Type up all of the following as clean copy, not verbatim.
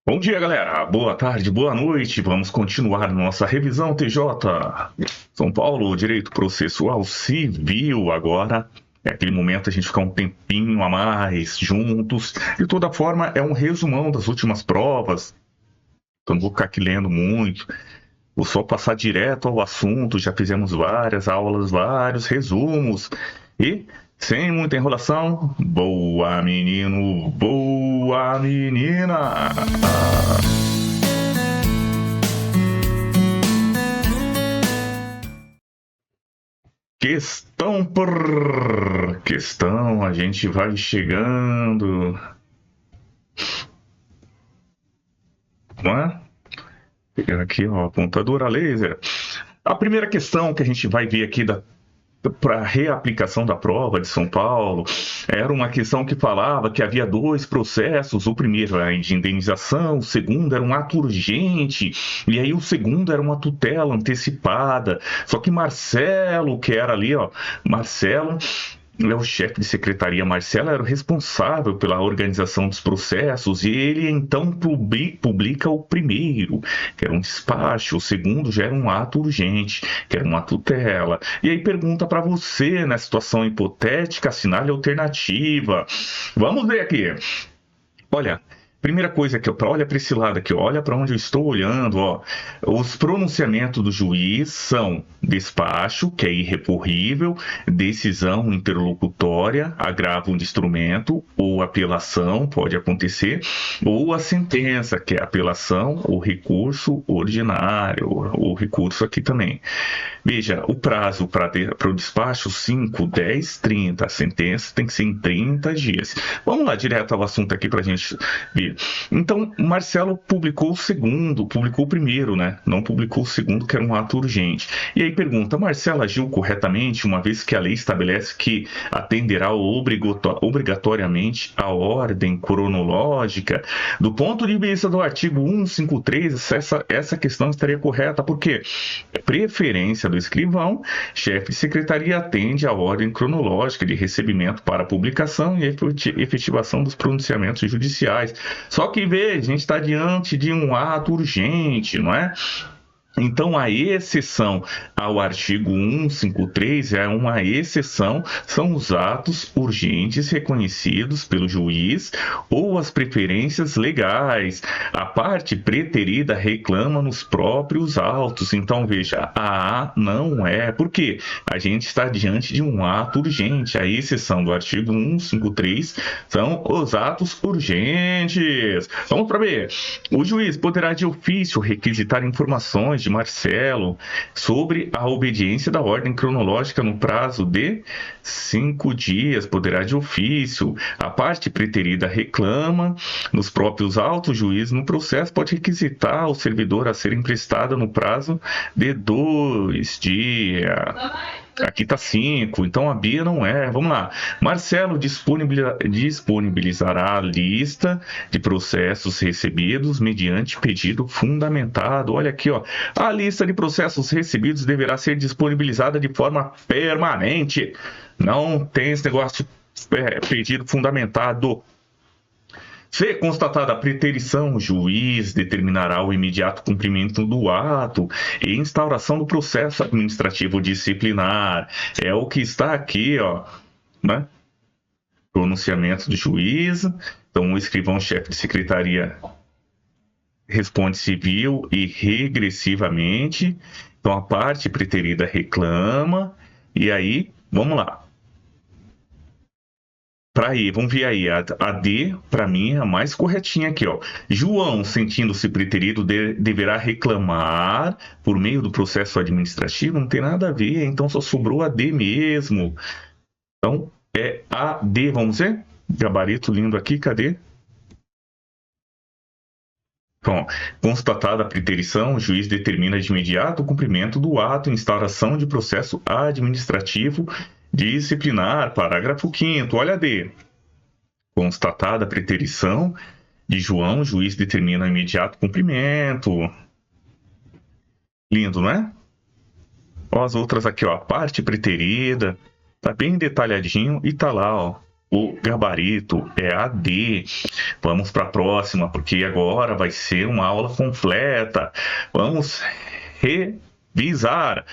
Bom dia, galera. Boa tarde, boa noite. Vamos continuar nossa revisão TJ. São Paulo, Direito Processual Civil. Agora é aquele momento a gente ficar um tempinho a mais juntos. De toda forma, é um resumão das últimas provas. Então, não vou ficar aqui lendo muito. Vou só passar direto ao assunto. Já fizemos várias aulas, vários resumos. E, sem muita enrolação, boa menino, boa menina. Questão por questão, a gente vai chegando, não é? Pegando aqui, ó, apontadora laser. A primeira questão que a gente vai ver aqui para a reaplicação da prova de São Paulo, era uma questão que falava que havia dois processos, o primeiro era de indenização, o segundo era um ato urgente, e aí o segundo era uma tutela antecipada. Só que Marcelo, que era ali, ó, Marcelo é o chefe de secretaria. Marcelo era o responsável pela organização dos processos e ele então publica o primeiro, que era um despacho, o segundo já era um ato urgente, que era uma tutela. E aí pergunta para você, na situação hipotética, assinale a alternativa. Vamos ver aqui. Olha, primeira coisa aqui, olha para esse lado aqui, olha para onde eu estou olhando, ó. Os pronunciamentos do juiz são despacho, que é irrecorrível, decisão interlocutória, agravo de instrumento, ou apelação, pode acontecer, ou a sentença, que é apelação ou recurso ordinário, ou recurso aqui também. Veja, o prazo para o despacho 5, 10, 30. A sentença tem que ser em 30 dias. Vamos lá, direto ao assunto aqui para a gente ver. Então, Marcelo publicou o primeiro, né? Não publicou o segundo, que era um ato urgente. E aí pergunta, Marcelo agiu corretamente, uma vez que a lei estabelece que atenderá obrigatoriamente a ordem cronológica? Do ponto de vista do artigo 153, essa questão estaria correta, porque preferência do escrivão, chefe de secretaria atende à ordem cronológica de recebimento para publicação e efetivação dos pronunciamentos judiciais. Só que, veja, a gente está diante de um ato urgente, não é? Então, a exceção ao artigo 153 é uma exceção, são os atos urgentes reconhecidos pelo juiz ou as preferências legais. A parte preterida reclama nos próprios autos. Então, veja, a não é. Por quê? A gente está diante de um ato urgente. A exceção do artigo 153 são os atos urgentes. Vamos para ver. O juiz poderá de ofício requisitar informações de Marcelo sobre a obediência da ordem cronológica no prazo de 5 dias, poderá de ofício. A parte preterida reclama nos próprios autos, o juiz no processo pode requisitar ao servidor a ser emprestada no prazo de 2 dias. Aqui está 5, então a Bia não é. Vamos lá. Marcelo disponibilizará a lista de processos recebidos mediante pedido fundamentado. Olha aqui, ó. A lista de processos recebidos deverá ser disponibilizada de forma permanente. Não tem esse negócio de pedido fundamentado. Se constatada a preterição, o juiz determinará o imediato cumprimento do ato e instauração do processo administrativo disciplinar. É o que está aqui, ó, né? Pronunciamento do juiz. Então, o escrivão-chefe de secretaria responde civil e regressivamente. Então, a parte preterida reclama. E aí, vamos lá. Vamos ver aí, a D, para mim, é a mais corretinha aqui, ó. João, sentindo-se preterido, deverá reclamar por meio do processo administrativo, não tem nada a ver, então só sobrou a D mesmo. Então, é a D, vamos ver? Gabarito lindo aqui, cadê? Bom, constatada a preterição, o juiz determina de imediato o cumprimento do ato em instauração de processo administrativo disciplinar. Parágrafo 5º, olha D. Constatada a preterição de João, o juiz determina o imediato cumprimento. Lindo, não é? Ó, as outras aqui, ó, a parte preterida, tá bem detalhadinho e tá lá, ó, o gabarito é AD. Vamos para a próxima, porque agora vai ser uma aula completa. Vamos revisar.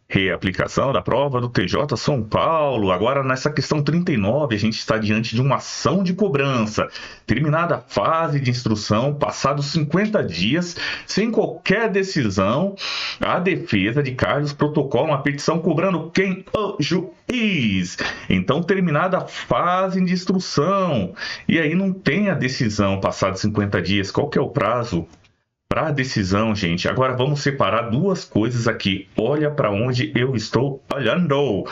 Reaplicação da prova do TJ São Paulo. Agora, nessa questão 39, a gente está diante de uma ação de cobrança. Terminada a fase de instrução, passados 50 dias, sem qualquer decisão, a defesa de Carlos protocola uma petição cobrando quem? O juiz. Então, terminada a fase de instrução, e aí não tem a decisão passados 50 dias, qual que é o prazo para a decisão, gente? Agora vamos separar duas coisas aqui. Olha para onde eu estou olhando.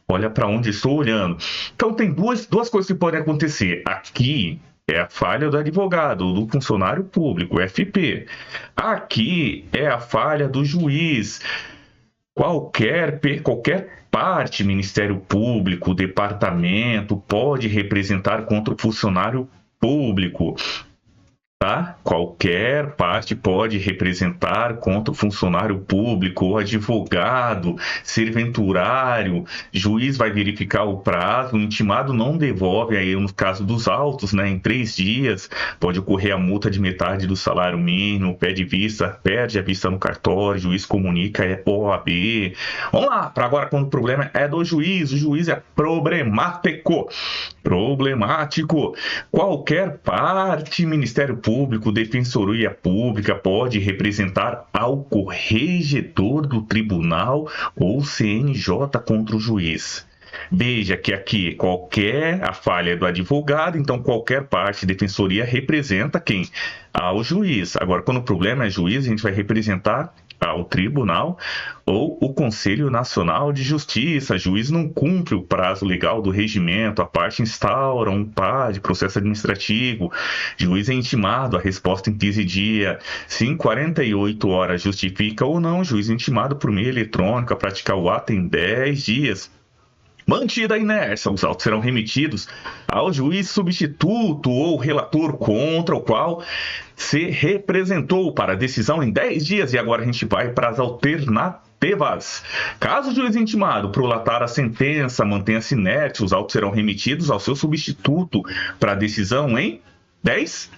Olha para onde estou olhando. Então tem duas coisas que podem acontecer. Aqui é a falha do advogado, do funcionário público, FP. Aqui é a falha do juiz. Qualquer parte, Ministério Público, departamento, pode representar contra o funcionário público. Tá? Qualquer parte pode representar contra o funcionário público, o advogado, serventuário, juiz vai verificar o prazo, o intimado não devolve, aí no caso dos autos, né, em 3 dias, pode ocorrer a multa de metade do salário mínimo, perde a vista no cartório, o juiz comunica, é OAB. Vamos lá, para agora quando o problema é do juiz, o juiz é problemático. Qualquer parte, Ministério Público, Defensoria Pública pode representar ao corregedor do tribunal ou CNJ contra o juiz. Veja que aqui a falha é do advogado, então qualquer parte, defensoria representa quem? Ao juiz. Agora, quando o problema é juiz, a gente vai representar ao tribunal ou o Conselho Nacional de Justiça. Juiz não cumpre o prazo legal do regimento, a parte instaura um PAD, processo administrativo, juiz é intimado, a resposta em 15 dias, se em 48 horas justifica ou não, juiz é intimado por meio eletrônico a praticar o ato em 10 dias. Mantida a inércia, os autos serão remetidos ao juiz substituto ou relator contra o qual se representou para decisão em 10 dias. E agora a gente vai para as alternativas. Caso o juiz intimado prolatar a sentença, mantenha-se inerte, os autos serão remetidos ao seu substituto para decisão em 10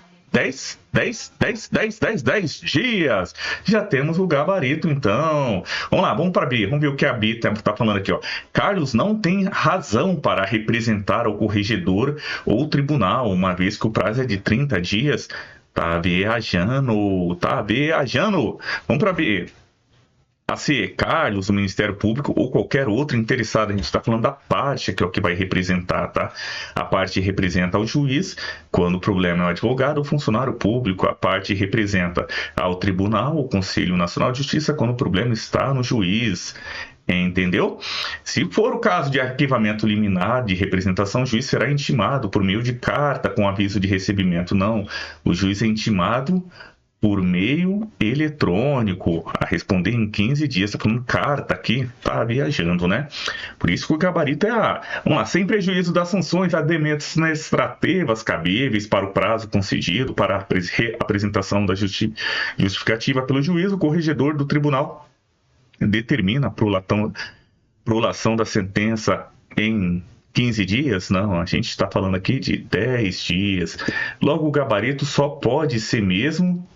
dias. Já temos o gabarito, então. Vamos lá, vamos para B. Vamos ver o que a B está falando aqui, ó. Carlos não tem razão para representar o corregedor ou o tribunal, uma vez que o prazo é de 30 dias. Tá viajando. Vamos para B. A C, Carlos, o Ministério Público ou qualquer outro interessado. A gente está falando da parte, que é o que vai representar, tá? A parte representa o juiz, quando o problema é o advogado ou funcionário público. A parte representa ao tribunal, o Conselho Nacional de Justiça, quando o problema está no juiz. Entendeu? Se for o caso de arquivamento liminar de representação, o juiz será intimado por meio de carta com aviso de recebimento. Não, o juiz é intimado por meio eletrônico, a responder em 15 dias. Tá falando carta aqui, tá viajando, né? Por isso que o gabarito é A. Vamos lá, sem prejuízo das sanções administrativas cabíveis para o prazo concedido para a apresentação da justificativa pelo juiz, o corregedor do tribunal determina a prolação da sentença em 15 dias? Não, a gente está falando aqui de 10 dias. Logo, o gabarito só pode ser mesmo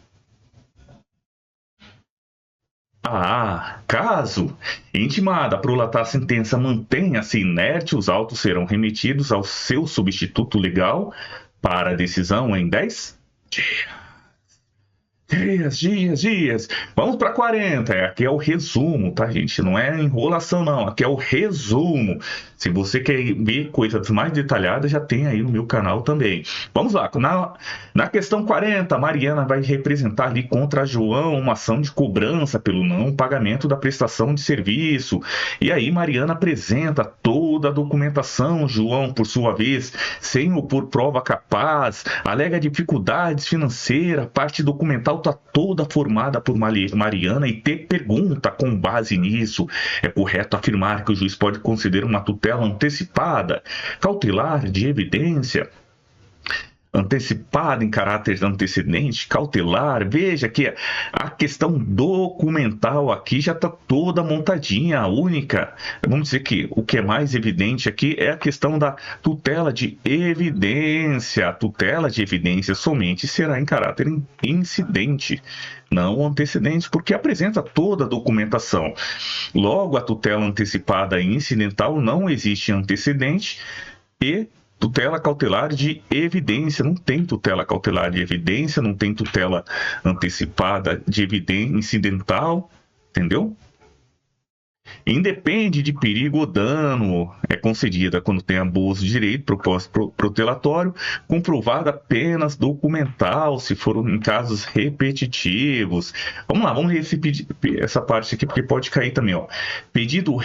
caso intimada a prolatar a sentença mantenha-se inerte, os autos serão remetidos ao seu substituto legal para a decisão em 10 dias. Vamos para 40. Aqui é o resumo, tá, gente? Não é enrolação, não. Aqui é o resumo. Se você quer ver coisas mais detalhadas, já tem aí no meu canal também. Vamos lá. Na questão 40, Mariana vai representar ali contra João uma ação de cobrança pelo não pagamento da prestação de serviço. E aí Mariana apresenta toda a documentação. João, por sua vez, sem opor prova capaz, alega dificuldades financeiras, parte documental está toda formada por Mariana e te pergunta com base nisso, é correto afirmar que o juiz pode conceder uma tutela antecipada, cautelar de evidência? antecipada em caráter antecedente, cautelar. Veja que a questão documental aqui já está toda montadinha, a única. Vamos dizer que o que é mais evidente aqui é a questão da tutela de evidência. A tutela de evidência somente será em caráter incidente, não antecedente, porque apresenta toda a documentação. Logo, a tutela antecipada e incidental não existe antecedente e tutela cautelar de evidência. Não tem tutela cautelar de evidência, não tem tutela antecipada de evidência incidental, entendeu? Independe de perigo ou dano, é concedida quando tem abuso de direito, propósito protelatório, comprovada apenas documental, se for em casos repetitivos. Vamos lá, vamos repetir essa parte aqui, porque pode cair também, ó. Pedido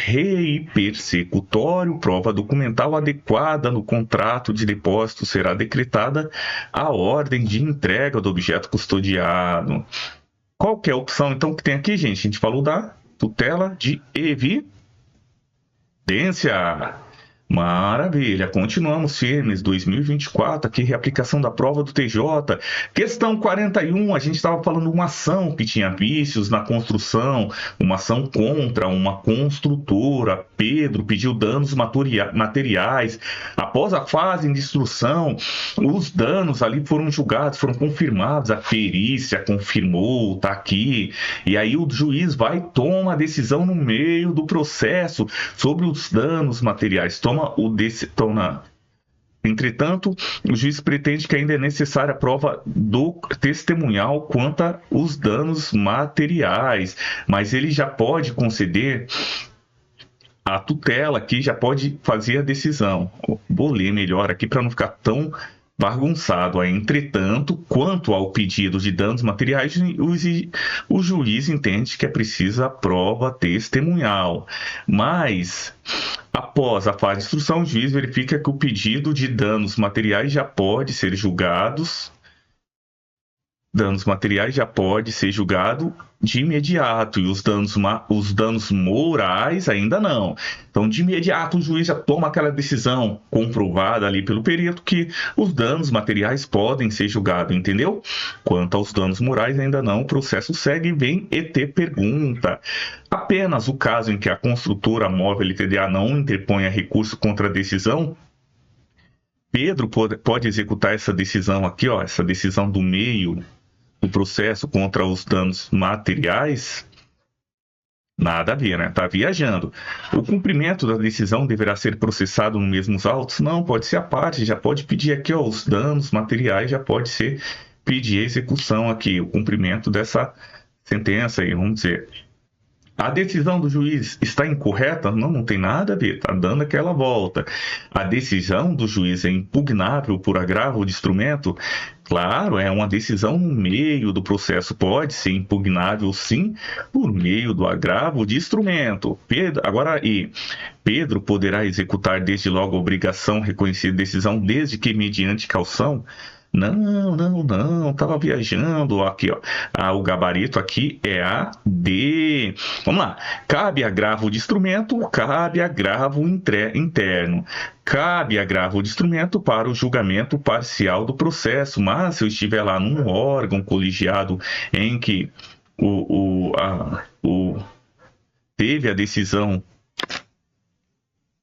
persecutório, prova documental adequada no contrato de depósito, será decretada a ordem de entrega do objeto custodiado. Qual que é a opção, então, que tem aqui, gente? A gente falou da tutela de evidência. Maravilha, continuamos firmes, 2024, aqui reaplicação da prova do TJ. Questão 41, a gente estava falando de uma ação que tinha vícios na construção, uma ação contra uma construtora. Pedro pediu danos materiais. Após a fase de instrução, os danos ali foram julgados, foram confirmados, a perícia confirmou, tá aqui. E aí o juiz vai e toma a decisão no meio do processo sobre os danos materiais. Entretanto, o juiz pretende que ainda é necessária a prova do testemunhal quanto aos danos materiais, mas ele já pode conceder a tutela aqui, já pode fazer a decisão. Vou ler melhor aqui para não ficar tão bagunçado. Entretanto, quanto ao pedido de danos materiais, o juiz entende que é precisa a prova testemunhal, mas após a fase de instrução, o juiz verifica que o pedido de danos materiais já pode ser julgado de imediato, e os danos morais ainda não. Então, de imediato, o juiz já toma aquela decisão comprovada ali pelo perito que os danos materiais podem ser julgados, entendeu? Quanto aos danos morais, ainda não. O processo segue e vem ET pergunta. Apenas o caso em que a construtora móvel LTDA não interponha recurso contra a decisão, Pedro pode executar essa decisão aqui, ó, essa decisão do meio do processo contra os danos materiais. Nada a ver, né? Tá viajando. O cumprimento da decisão deverá ser processado nos mesmos autos? Não, pode ser a parte, já pode pedir aqui, ó, os danos materiais, já pode ser pedir a execução aqui, o cumprimento dessa sentença aí, vamos dizer. A decisão do juiz está incorreta? Não, não tem nada a ver, está dando aquela volta. A decisão do juiz é impugnável por agravo de instrumento? Claro, é uma decisão no meio do processo, pode ser impugnável sim, por meio do agravo de instrumento. Pedro poderá executar desde logo a obrigação reconhecida decisão, desde que mediante caução? Não, tava viajando. Aqui, ó. O gabarito aqui é a D. Vamos lá. Cabe agravo de instrumento, cabe agravo interno. Cabe agravo de instrumento para o julgamento parcial do processo, mas se eu estiver lá num órgão colegiado em que teve a decisão,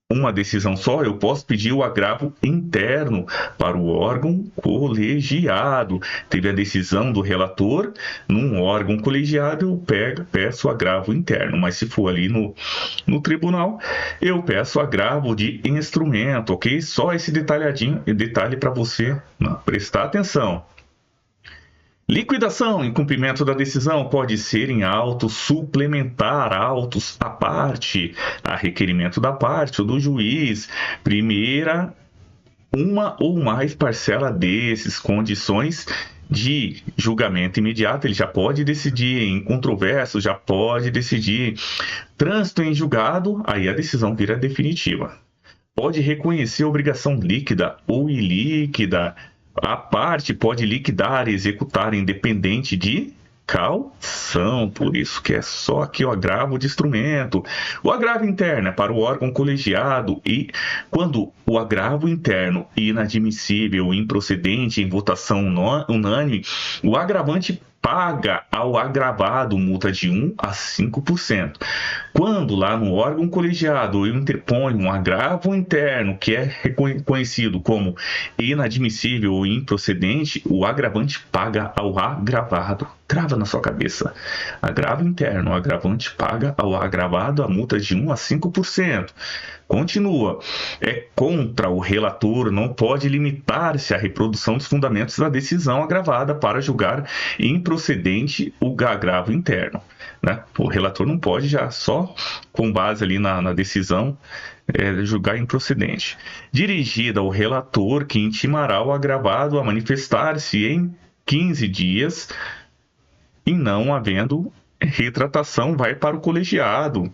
uma decisão só, eu posso pedir o agravo interno para o órgão colegiado. Teve a decisão do relator num órgão colegiado, eu peço agravo interno, mas se for ali no tribunal, eu peço agravo de instrumento, ok? Só esse detalhe para você prestar atenção. Liquidação em cumprimento da decisão pode ser em auto suplementar, autos à parte, a requerimento da parte ou do juiz. Primeira, uma ou mais parcela desses, condições de julgamento imediato, ele já pode decidir. Em controverso, já pode decidir. Trânsito em julgado, aí a decisão vira definitiva. Pode reconhecer obrigação líquida ou ilíquida. A parte pode liquidar e executar independente de caução, por isso que é só aqui o agravo de instrumento. O agravo interno é para o órgão colegiado e quando o agravo interno inadmissível, improcedente em votação unânime, o agravante paga ao agravado multa de 1 a 5%. Quando lá no órgão colegiado eu interponho um agravo interno que é reconhecido como inadmissível ou improcedente, o agravante paga ao agravado. Grava na sua cabeça. Agravo interno, o agravante paga ao agravado a multa de 1 a 5%. Continua. É contra o relator, não pode limitar-se à reprodução dos fundamentos da decisão agravada para julgar improcedente o agravo interno. Né? O relator não pode já só com base ali na decisão julgar improcedente. Dirigida ao relator que intimará o agravado a manifestar-se em 15 dias e não havendo retratação, vai para o colegiado.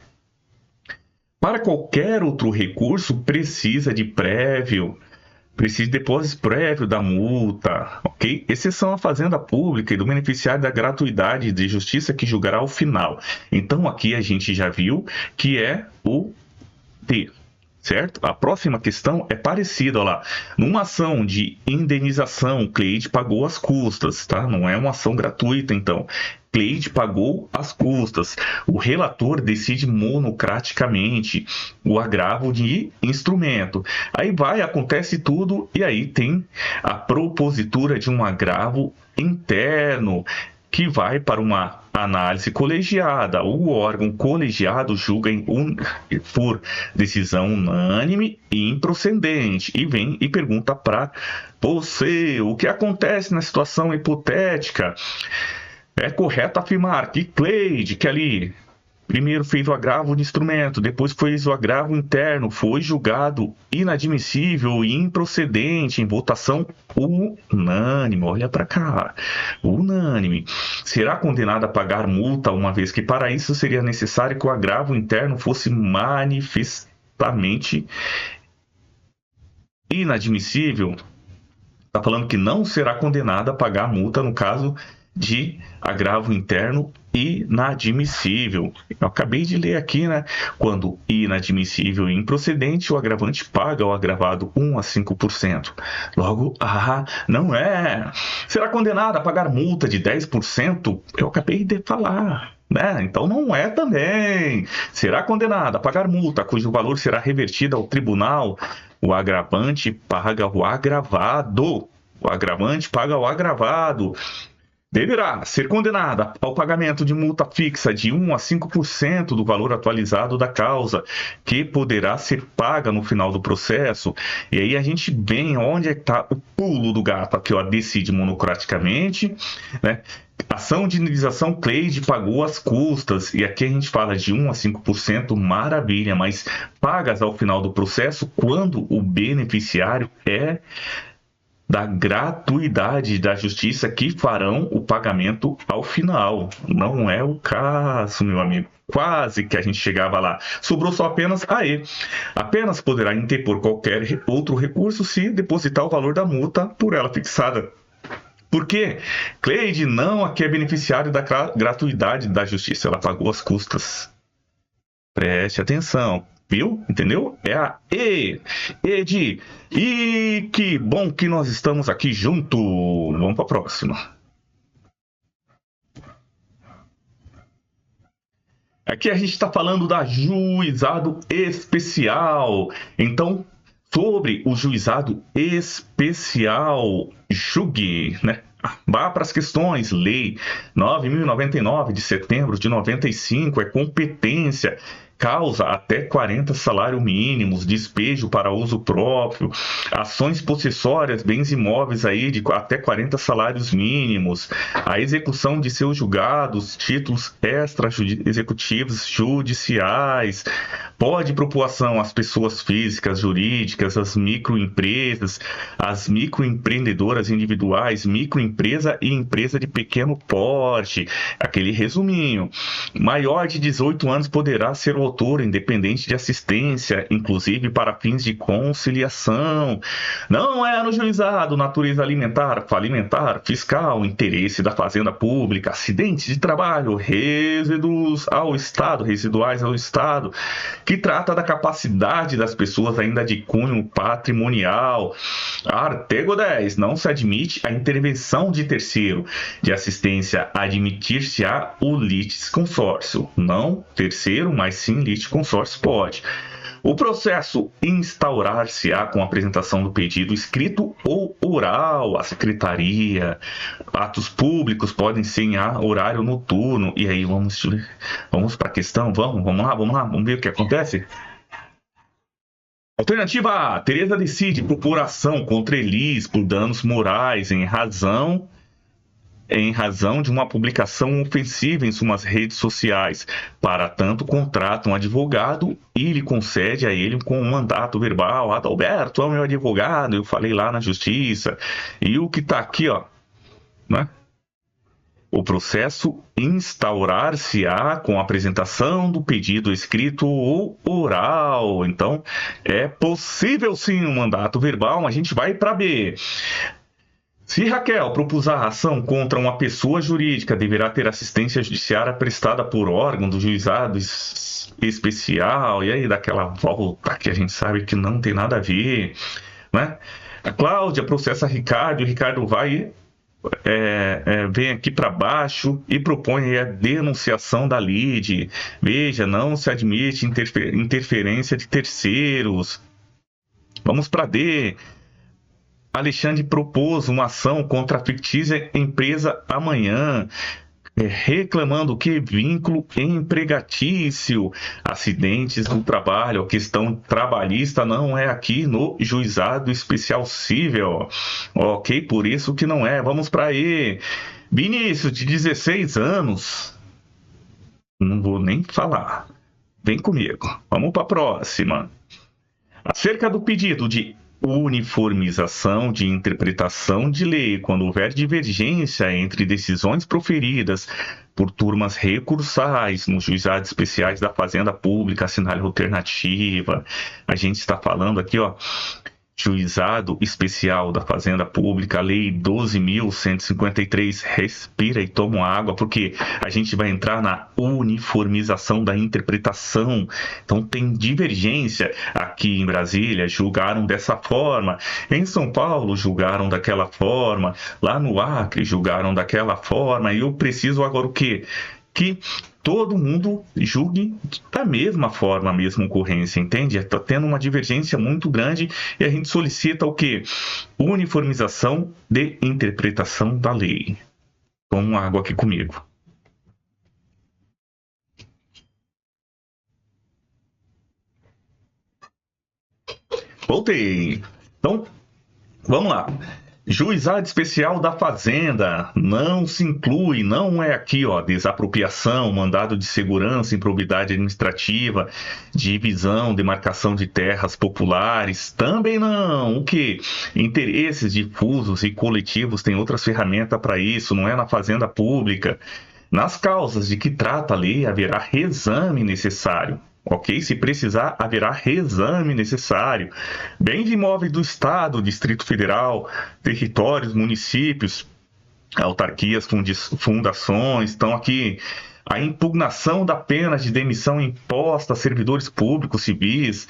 Para qualquer outro recurso, precisa de depósito prévio da multa, ok? Exceção à fazenda pública e do beneficiário da gratuidade de justiça que julgará ao final. Então, aqui a gente já viu que é o D, certo? A próxima questão é parecida, olha lá. Numa ação de indenização, Cleide pagou as custas, tá? Não é uma ação gratuita, então. Cleide pagou as custas. O relator decide monocraticamente o agravo de instrumento. Aí acontece tudo e aí tem a propositura de um agravo interno que vai para uma análise colegiada. O órgão colegiado julga por decisão unânime e improcedente e vem e pergunta para você o que acontece na situação hipotética. É correto afirmar que Cleide, que ali primeiro fez o agravo de instrumento, depois fez o agravo interno, foi julgado inadmissível e improcedente em votação unânime. Olha para cá, unânime. Será condenada a pagar multa, uma vez que para isso seria necessário que o agravo interno fosse manifestamente inadmissível. Está falando que não será condenada a pagar multa no caso de agravo interno inadmissível. Eu acabei de ler aqui, né? Quando inadmissível e improcedente, o agravante paga ao agravado 1 a 5%. Logo, não é. Será condenado a pagar multa de 10%? Eu acabei de falar. Né? Então não é também. Será condenado a pagar multa cujo valor será revertido ao tribunal. O agravante paga ao agravado. O agravante paga ao agravado. Deverá ser condenada ao pagamento de multa fixa de 1 a 5% do valor atualizado da causa, que poderá ser paga no final do processo. E aí a gente vem onde está o pulo do gato. Aqui, ó, decide monocraticamente, né? Ação de indenização, Cleide pagou as custas. E aqui a gente fala de 1 a 5%, maravilha, mas pagas ao final do processo quando o beneficiário é da gratuidade da justiça que farão o pagamento ao final. Não é o caso, meu amigo. Quase que a gente chegava lá. Sobrou só apenas apenas poderá interpor qualquer outro recurso se depositar o valor da multa por ela fixada. Por quê? Cleide não aqui é beneficiário da gratuidade da justiça. Ela pagou as custas. Preste atenção. Viu? Entendeu? É a E de e que bom que nós estamos aqui junto. Vamos para a próxima. Aqui a gente está falando da juizado especial. Então, sobre o juizado especial, julgue, né? Vá para as questões. Lei 9.099 de setembro de 95 é competência. Causa até 40 salários mínimos, despejo para uso próprio, ações possessórias, bens imóveis aí de até 40 salários mínimos, a execução de seus julgados, títulos extra-executivos judiciais, pode propor ação às pessoas físicas, jurídicas, às microempresas, às microempreendedoras individuais, microempresa e empresa de pequeno porte. Aquele resuminho. Maior de 18 anos poderá ser o autor independente de assistência, inclusive para fins de conciliação. Não é no juizado, natureza alimentar, falimentar, fiscal, interesse da fazenda pública, acidentes de trabalho, resíduos ao Estado, residuais ao Estado, que trata da capacidade das pessoas ainda de cunho patrimonial. Artigo 10. Não se admite a intervenção de terceiro. De assistência, admitir-se-á o litisconsórcio. Não terceiro, mas sim litisconsórcio pode. O processo instaurar-se-á com a apresentação do pedido escrito ou oral à secretaria. Atos públicos podem ser em horário noturno. E aí, vamos para a questão? Vamos lá, vamos ver o que acontece? Alternativa A. Tereza decide propor ação contra Elis por danos morais em razão de uma publicação ofensiva em suas redes sociais. Para tanto, contrata um advogado e lhe concede a ele com um mandato verbal. Adalberto é o meu advogado, eu falei lá na justiça. E o que está aqui, ó, né? O processo instaurar-se-á com a apresentação do pedido escrito ou oral. Então, é possível sim um mandato verbal, mas a gente vai para B. Se Raquel propusar ação contra uma pessoa jurídica, deverá ter assistência judiciária prestada por órgão do juizado especial, e aí daquela volta que a gente sabe que não tem nada a ver, né? A Cláudia processa Ricardo, e o Ricardo vem aqui para baixo e propõe a denunciação da lide. Veja, não se admite interferência de terceiros. Vamos para D. Alexandre propôs uma ação contra a fictícia empresa Amanhã, reclamando que vínculo empregatício, acidentes no trabalho, a questão trabalhista não é aqui no juizado especial civil. Ok, por isso que não é. Vamos para E. Vinícius, de 16 anos. Não vou nem falar. Vem comigo. Vamos para a próxima. Acerca do pedido de uniformização de interpretação de lei, quando houver divergência entre decisões proferidas por turmas recursais nos juizados especiais da Fazenda Pública, assinale alternativa. A gente está falando aqui, ó, Juizado Especial da Fazenda Pública, Lei 12.153, respira e toma água, porque a gente vai entrar na uniformização da interpretação. Então tem divergência. Aqui em Brasília julgaram dessa forma, em São Paulo julgaram daquela forma, lá no Acre julgaram daquela forma, e eu preciso agora o quê? Que todo mundo julgue da mesma forma, a mesma ocorrência, entende? Está tendo uma divergência muito grande e a gente solicita o quê? Uniformização de interpretação da lei. Toma água aqui comigo. Voltei. Então, vamos lá. Juizado Especial da Fazenda não se inclui, não é aqui, ó, desapropriação, mandado de segurança, improbidade administrativa, divisão, demarcação de terras populares, também não. O que? Interesses difusos e coletivos tem outras ferramentas para isso, não é na Fazenda Pública. Nas causas de que trata a lei, haverá reexame necessário. Ok? Se precisar, haverá reexame necessário. Bens imóveis do Estado, Distrito Federal, territórios, municípios, autarquias, fundações, estão aqui. A impugnação da pena de demissão imposta a servidores públicos civis,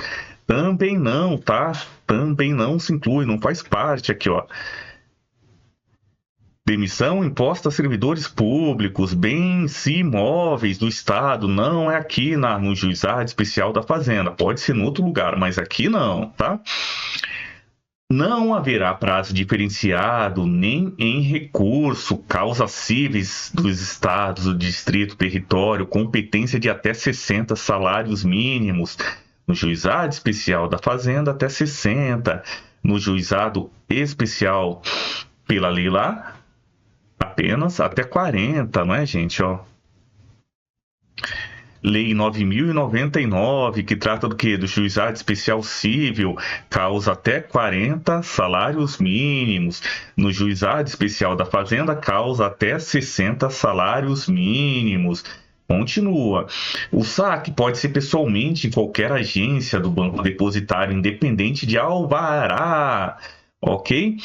também não, tá? Também não se inclui, não faz parte aqui, ó. Demissão imposta a servidores públicos, bens imóveis do Estado, não é aqui no Juizado Especial da Fazenda. Pode ser em outro lugar, mas aqui não, tá? Não haverá prazo diferenciado nem em recurso, causas cíveis dos estados, do distrito, território, competência de até 60 salários mínimos. No Juizado Especial da Fazenda, até 60. No Juizado Especial pela lei lá, apenas até 40, não é, gente? Ó. Lei 9.099, que trata do quê? Do juizado especial civil, causa até 40 salários mínimos. No juizado especial da Fazenda, causa até 60 salários mínimos. Continua. O saque pode ser pessoalmente em qualquer agência do Banco Depositário, independente de alvará, ok?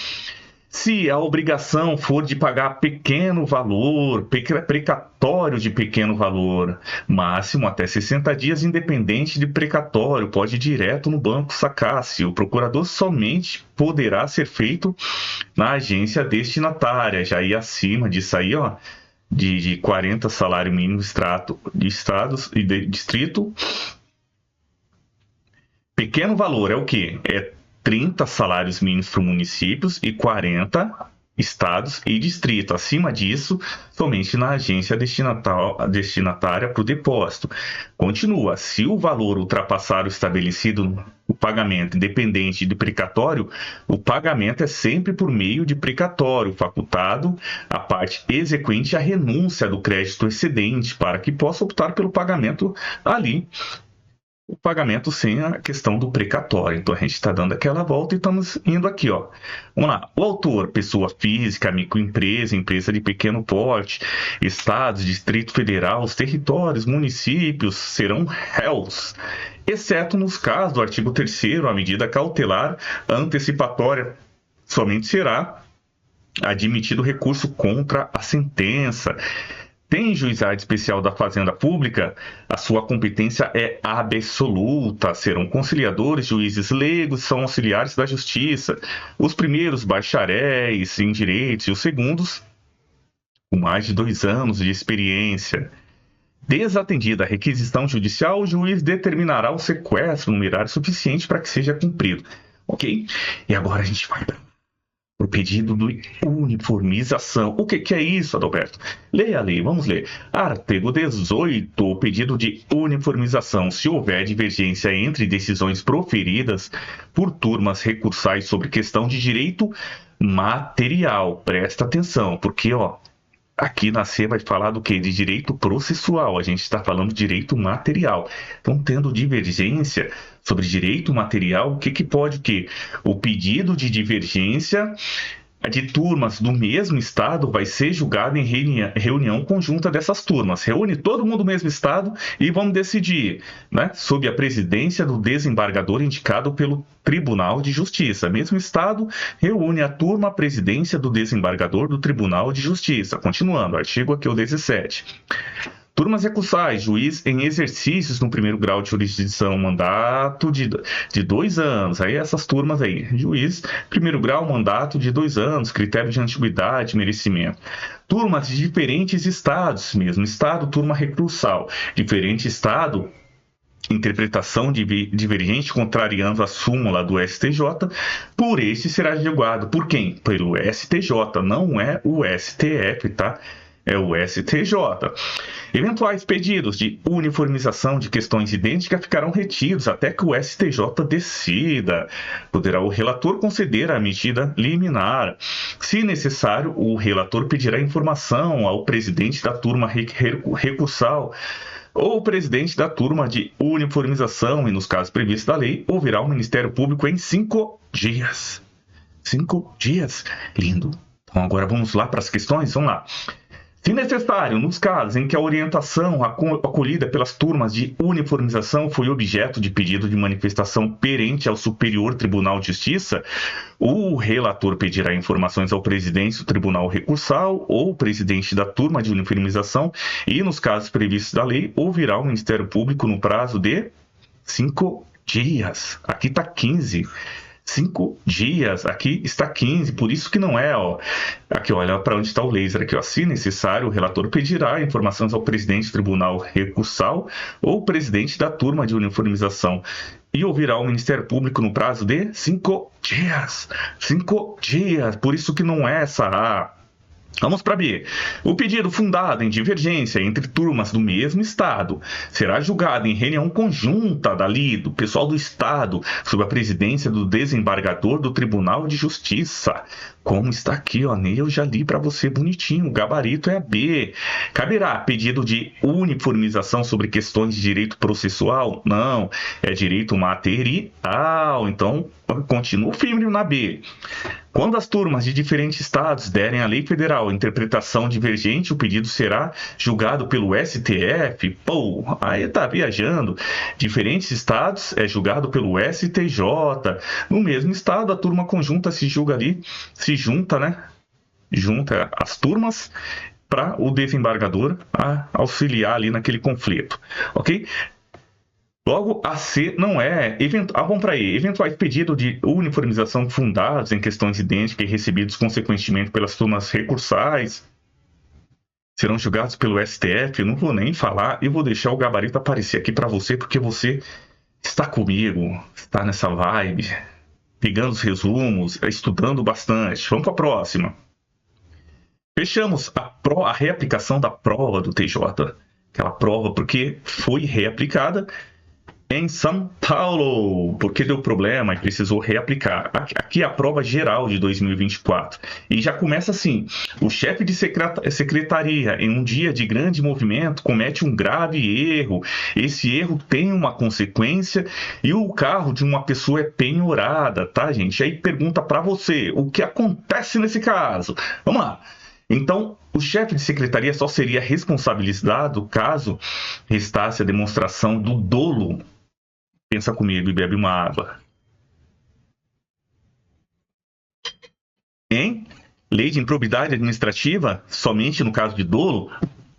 Se a obrigação for de pagar pequeno valor, precatório de pequeno valor, máximo até 60 dias, independente de precatório, pode ir direto no banco sacar. Se o procurador somente poderá ser feito na agência destinatária, já ir acima disso aí, ó, de 40 salário mínimo de estados e de distrito. Pequeno valor é o quê? É 30 salários mínimos para municípios e 40 estados e distrito. Acima disso, somente na agência destinatária para o depósito. Continua. Se o valor ultrapassar o estabelecido, o pagamento, independente de precatório, o pagamento é sempre por meio de precatório, facultado à parte exequente a renúncia do crédito excedente para que possa optar pelo pagamento ali. O pagamento sem a questão do precatório. Então a gente está dando aquela volta e estamos indo aqui, ó. Vamos lá. O autor, pessoa física, microempresa, empresa de pequeno porte, estados, Distrito Federal, os territórios, municípios serão réus, exceto nos casos do artigo 3º, a medida cautelar antecipatória somente será admitido recurso contra a sentença. Tem juizado especial da Fazenda Pública, a sua competência é absoluta. Serão conciliadores, juízes leigos, são auxiliares da justiça. Os primeiros bacharéis em direitos e os segundos com mais de 2 anos de experiência. Desatendida a requisição judicial, o juiz determinará o sequestro numerário suficiente para que seja cumprido. Ok? E agora a gente vai para o pedido de uniformização. O que é isso, Adalberto? Leia a lei, vamos ler. Artigo 18. O pedido de uniformização. Se houver divergência entre decisões proferidas por turmas recursais sobre questão de direito material. Presta atenção, porque, ó, aqui na C vai falar do quê? De direito processual. A gente está falando de direito material. Então, tendo divergência sobre direito material, o que pode o quê? O pedido de divergência de turmas do mesmo estado vai ser julgado em reunião conjunta dessas turmas. Reúne todo mundo do mesmo estado e vamos decidir, né? Sob a presidência do desembargador indicado pelo Tribunal de Justiça. Mesmo estado, reúne a turma, a presidência do desembargador do Tribunal de Justiça. Continuando, artigo aqui o 17. Turmas recursais, juiz em exercícios no primeiro grau de jurisdição, mandato de 2 anos. Aí essas turmas aí, juiz, primeiro grau, mandato de 2 anos, critério de antiguidade, merecimento. Turmas de diferentes estados, mesmo estado, turma recursal. Diferente estado, interpretação divergente contrariando a súmula do STJ, por este será julgado. Por quem? Pelo STJ, não é o STF, tá? É o STJ. Eventuais pedidos de uniformização de questões idênticas ficarão retidos até que o STJ decida. Poderá o relator conceder a medida liminar. Se necessário, o relator pedirá informação ao presidente da turma recursal ou presidente da turma de uniformização e, nos casos previstos da lei, ouvirá o Ministério Público em 5 dias. 5 dias. Lindo. Então agora vamos lá para as questões. Vamos lá. Se necessário, nos casos em que a orientação acolhida pelas turmas de uniformização foi objeto de pedido de manifestação perante ao Superior Tribunal de Justiça, o relator pedirá informações ao presidente do Tribunal Recursal ou presidente da turma de uniformização e, nos casos previstos da lei, ouvirá o Ministério Público no prazo de 5 dias. Aqui está 15. 5 dias, aqui está 15, por isso que não é, ó. Aqui, olha para onde está o laser aqui, ó. Se necessário, o relator pedirá informações ao presidente do Tribunal Recursal ou presidente da turma de uniformização e ouvirá o Ministério Público no prazo de 5 dias. 5 dias, por isso que não é essa A. Vamos para B. O pedido fundado em divergência entre turmas do mesmo Estado será julgado em reunião conjunta do pessoal do Estado, sob a presidência do desembargador do Tribunal de Justiça. como está aqui, ó, eu já li para você bonitinho, o gabarito é B. Caberá pedido de uniformização sobre questões de direito processual? Não, é direito material, então continua firme na B. Quando as turmas de diferentes estados derem à lei federal interpretação divergente, o pedido será julgado pelo STF? Pô, aí tá viajando. Diferentes estados é julgado pelo STJ. No mesmo estado, a turma conjunta se julga ali, se junta, né? Junta as turmas para o desembargador auxiliar ali naquele conflito, ok? Logo, a C não é. Vamos para E. Eventuais pedidos de uniformização fundados em questões idênticas e recebidos consequentemente pelas turmas recursais serão julgados pelo STF. Eu não vou nem falar, eu vou deixar o gabarito aparecer aqui para você, porque você está comigo, está nessa vibe, pegando os resumos, estudando bastante. Vamos para a próxima. Fechamos a reaplicação da prova do TJ. Aquela prova porque foi reaplicada em São Paulo, porque deu problema e precisou reaplicar. Aqui é a prova geral de 2024. E já começa assim: o chefe de secretaria, em um dia de grande movimento, comete um grave erro. Esse erro tem uma consequência e o carro de uma pessoa é penhorada, tá, gente? Aí pergunta para você, o que acontece nesse caso? Vamos lá. Então, o chefe de secretaria só seria responsabilizado caso restasse a demonstração do dolo. Pensa comigo e bebe uma água. Em lei de improbidade administrativa, somente no caso de dolo,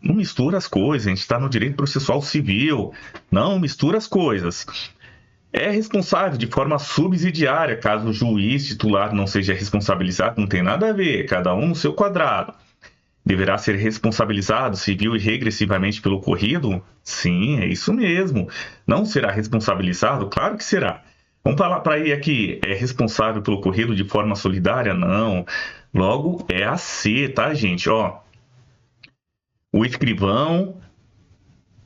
não mistura as coisas. A gente está no direito processual civil. Não mistura as coisas. É responsável de forma subsidiária caso o juiz titular não seja responsabilizado. Não tem nada a ver. Cada um no seu quadrado. Deverá ser responsabilizado civil e regressivamente pelo ocorrido? Sim, é isso mesmo. Não será responsabilizado? Claro que será. Vamos falar para aí aqui, é responsável pelo ocorrido de forma solidária? Não. Logo, é a C, tá, gente? Ó, o escrivão,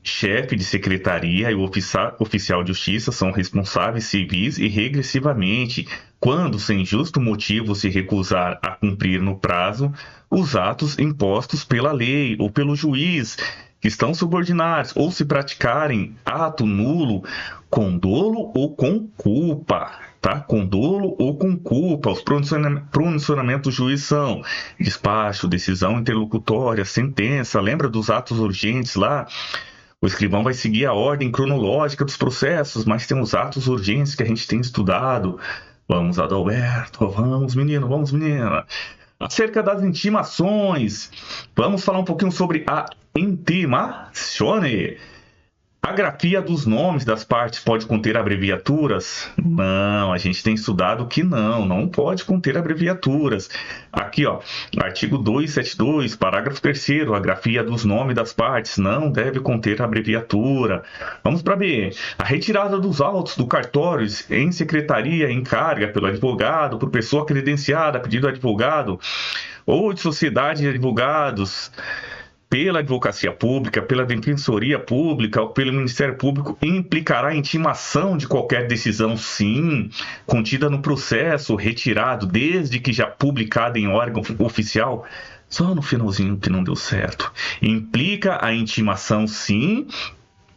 chefe de secretaria e o oficial de justiça são responsáveis civis e regressivamente, quando sem justo motivo se recusar a cumprir no prazo os atos impostos pela lei ou pelo juiz que estão subordinados, ou se praticarem ato nulo com dolo ou com culpa, tá? Com dolo ou com culpa. Os pronunciamentos do juiz são despacho, decisão interlocutória, sentença. Lembra dos atos urgentes lá? O escrivão vai seguir a ordem cronológica dos processos, mas tem os atos urgentes que a gente tem estudado. Vamos, Adalberto, vamos, menino, vamos, menina. Acerca das intimações, vamos falar um pouquinho sobre a intimazione. A grafia dos nomes das partes pode conter abreviaturas? Não, a gente tem estudado que não pode conter abreviaturas. Aqui, ó, artigo 272, parágrafo 3º, a grafia dos nomes das partes não deve conter abreviatura. Vamos para B. A retirada dos autos do cartório em secretaria em carga pelo advogado, por pessoa credenciada, a pedido do advogado, ou de sociedade de advogados, pela advocacia pública, pela defensoria pública ou pelo Ministério Público, implicará a intimação de qualquer decisão, sim, contida no processo, retirado, desde que já publicado em órgão oficial. Só no finalzinho que não deu certo. Implica a intimação, sim.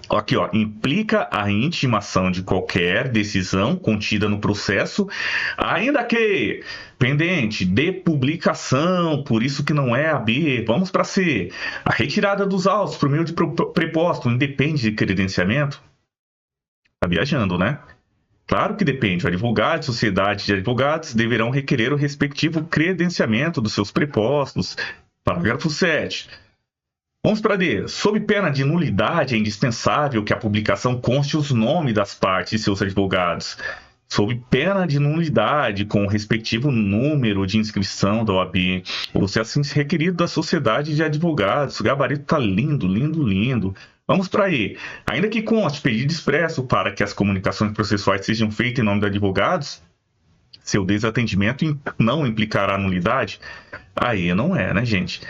Aqui, ó, implica a intimação de qualquer decisão contida no processo, ainda que pendente de publicação, por isso que não é a B. Vamos para C. A retirada dos autos por meio de preposto independe de credenciamento? Tá viajando, né? Claro que depende. O advogado e sociedade de advogados deverão requerer o respectivo credenciamento dos seus prepostos. Parágrafo 7. Vamos para D. Sob pena de nulidade, é indispensável que a publicação conste os nomes das partes e seus advogados. Sob pena de nulidade, com o respectivo número de inscrição da OAB, ou se assim requerido da sociedade de advogados. O gabarito está lindo, lindo, lindo. Vamos para E. Ainda que conste pedido expresso para que as comunicações processuais sejam feitas em nome de advogados, seu desatendimento não implicará nulidade? Aí não é, né, gente?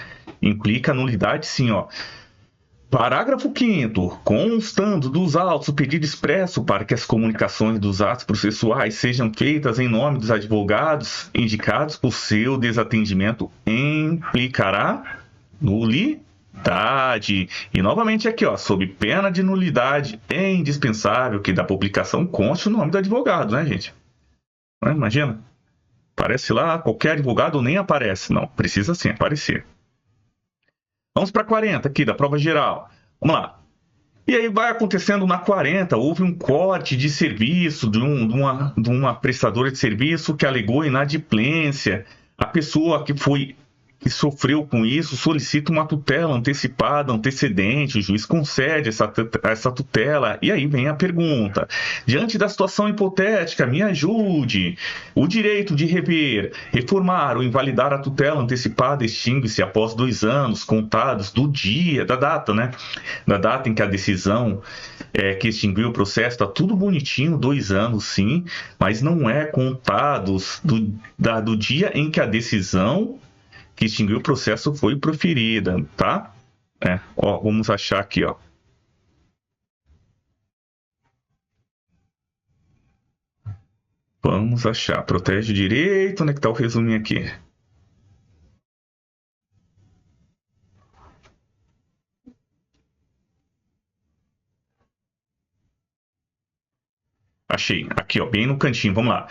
Implica nulidade, sim, ó. Parágrafo 5º. Constando dos autos o pedido expresso para que as comunicações dos atos processuais sejam feitas em nome dos advogados indicados, o seu desatendimento implicará nulidade. E novamente aqui, ó, sob pena de nulidade, é indispensável que da publicação conste o nome do advogado, né, gente? Imagina, aparece lá, qualquer advogado nem aparece. Não, precisa sim aparecer. Vamos para 40 aqui, da prova geral. Vamos lá. E aí vai acontecendo na 40, houve um corte de serviço de uma prestadora de serviço que alegou inadimplência. A pessoa que sofreu com isso solicita uma tutela antecipada, antecedente, o juiz concede essa tutela. E aí vem a pergunta: diante da situação hipotética, me ajude. O direito de rever, reformar ou invalidar a tutela antecipada extingue-se após 2 anos contados do dia, da data, né? Da data em que a decisão que extinguiu o processo, tá tudo bonitinho, 2 anos sim, mas não é contados do dia em que a decisão que extinguiu o processo foi proferida, tá? Ó, vamos achar aqui, ó. Vamos achar. Protege o direito. Onde é que tá o resuminho aqui? Achei. Aqui, ó, bem no cantinho. Vamos lá.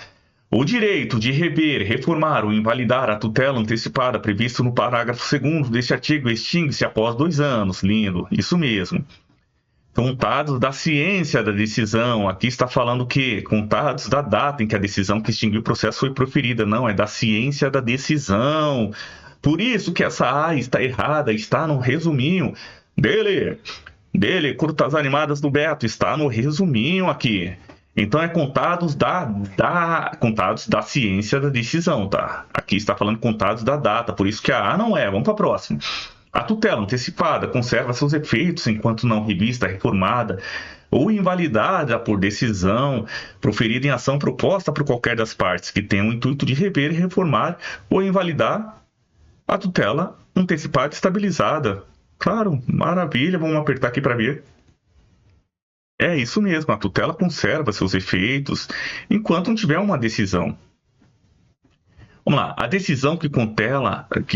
O direito de rever, reformar ou invalidar a tutela antecipada previsto no parágrafo 2º deste artigo extingue-se após 2 anos. Lindo, isso mesmo. Contados da ciência da decisão. Aqui está falando o quê? Contados da data em que a decisão que extinguiu o processo foi proferida. Não, é da ciência da decisão. Por isso que essa A está errada, está no resuminho dele, Curtas Animadas do Beto, está no resuminho aqui. Então é contados contados da ciência da decisão, tá? Aqui está falando contados da data, por isso que a A não é. Vamos para a próxima. A tutela antecipada conserva seus efeitos enquanto não revista, reformada ou invalidada por decisão proferida em ação proposta por qualquer das partes que tenha o intuito de rever, reformar ou invalidar a tutela antecipada e estabilizada. Claro, maravilha, vamos apertar aqui para ver. É isso mesmo, a tutela conserva seus efeitos enquanto não tiver uma decisão. Vamos lá, a decisão que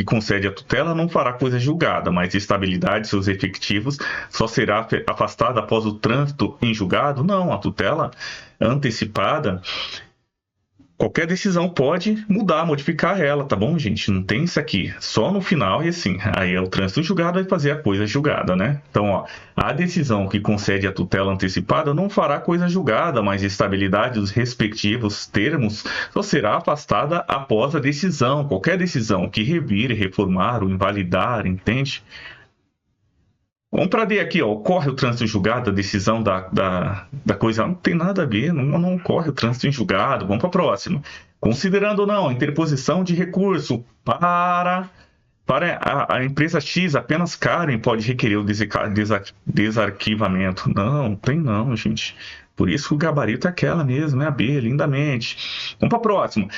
concede a tutela não fará coisa julgada, mas a estabilidade de seus efetivos só será afastada após o trânsito em julgado? Não, a tutela antecipada, qualquer decisão pode mudar, modificar ela, tá bom, gente? Não tem isso aqui. Só no final e assim, aí é o trânsito julgado vai fazer a coisa julgada, né? Então, ó, a decisão que concede a tutela antecipada não fará coisa julgada, mas a estabilidade dos respectivos termos só será afastada após a decisão. Qualquer decisão que revire, reformar ou invalidar, entende? Vamos para D aqui, ó. Ocorre o trânsito em julgado, a decisão da coisa não tem nada a ver, não ocorre o trânsito em julgado. Vamos para a próxima. Considerando ou não a interposição de recurso para a empresa X, apenas Karen pode requerer o desarquivamento. Não, tem não, gente. Por isso que o gabarito é aquela mesmo, né? A B, lindamente. Vamos para a próxima.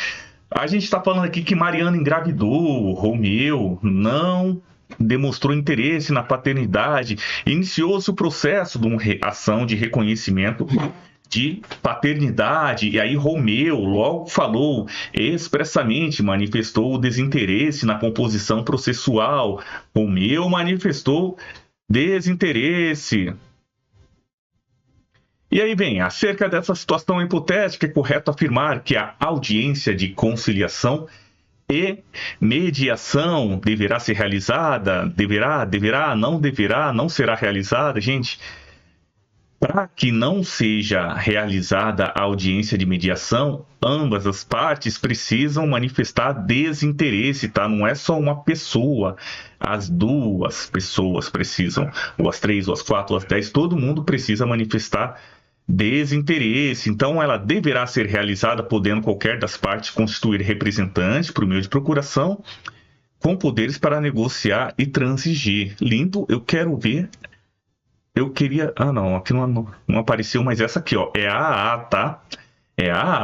A gente está falando aqui que Mariana engravidou, Romeu não demonstrou interesse na paternidade, iniciou-se o processo de uma ação de reconhecimento de paternidade, e aí Romeu logo falou expressamente, manifestou o desinteresse na composição processual. Romeu manifestou desinteresse. E aí vem, acerca dessa situação hipotética, é correto afirmar que a audiência de conciliação e mediação deverá ser realizada? Não será realizada? Gente, para que não seja realizada a audiência de mediação, ambas as partes precisam manifestar desinteresse, tá? Não é só uma pessoa, as 2 pessoas precisam, ou as 3, ou as 4, ou as 10, todo mundo precisa manifestar desinteresse. Então, ela deverá ser realizada podendo qualquer das partes constituir representante por meio de procuração com poderes para negociar e transigir. Lindo, eu quero ver. Eu queria... Ah, não, aqui não apareceu, mas essa aqui, ó, é a AA, tá?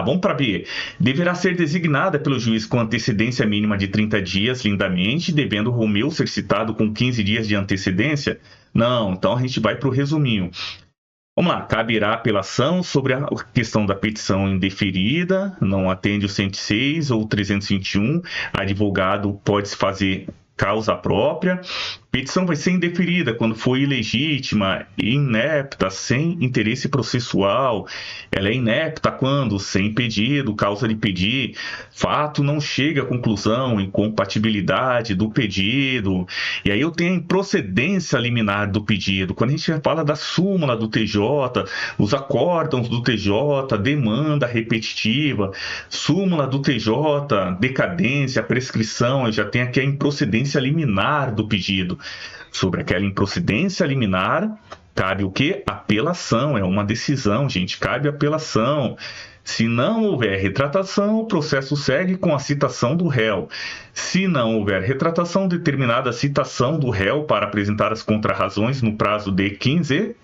Vamos para B. Deverá ser designada pelo juiz com antecedência mínima de 30 dias, lindamente, devendo Romeu ser citado com 15 dias de antecedência? Não, então a gente vai para o resuminho. Vamos lá, caberá apelação sobre a questão da petição indeferida, não atende o 106 ou 321, advogado pode se fazer causa própria. Petição vai ser indeferida quando for ilegítima, inepta, sem interesse processual. Ela é inepta quando, sem pedido, causa de pedir, fato não chega à conclusão, incompatibilidade do pedido. E aí eu tenho a improcedência liminar do pedido. Quando a gente fala da súmula do TJ, os acórdãos do TJ, demanda repetitiva, súmula do TJ, decadência, prescrição, eu já tenho aqui a improcedência liminar do pedido. Sobre aquela improcedência liminar, cabe o quê? Apelação, é uma decisão, gente, cabe apelação. Se não houver retratação, o processo segue com a citação do réu. Se não houver retratação, determinada a citação do réu para apresentar as contrarrazões no prazo de 15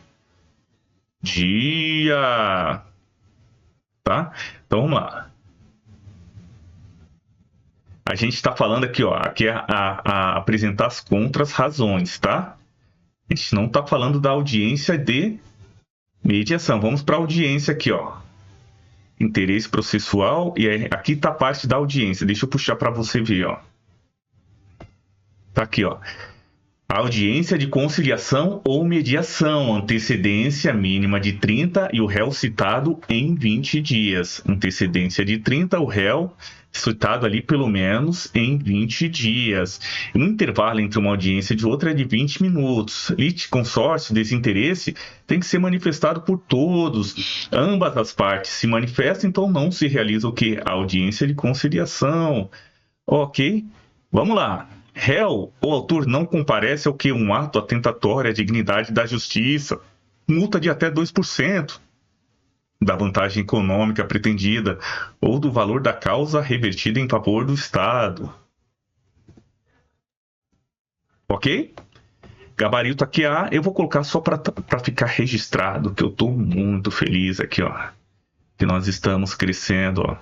dias. Tá? Então, vamos lá. A gente está falando aqui, ó, aqui a apresentar as contras-razões, tá? A gente não está falando da audiência de mediação. Vamos para a audiência aqui, ó. Interesse processual, e aqui está a parte da audiência. Deixa eu puxar para você ver, ó. Tá aqui, ó. Audiência de conciliação ou mediação, antecedência mínima de 30 e o réu citado em 20 dias. Antecedência de 30, o réu citado ali pelo menos em 20 dias. O intervalo entre uma audiência e outra é de 20 minutos. Litisconsórcio, desinteresse, tem que ser manifestado por todos. Ambas as partes se manifestam, então não se realiza o quê? A audiência de conciliação. Ok? Vamos lá. Réu ou autor não comparece ao que um ato atentatório à dignidade da justiça, multa de até 2% da vantagem econômica pretendida ou do valor da causa revertida em favor do Estado. Ok? Gabarito aqui A, eu vou colocar só para ficar registrado, que eu estou muito feliz aqui, ó, que nós estamos crescendo, ó.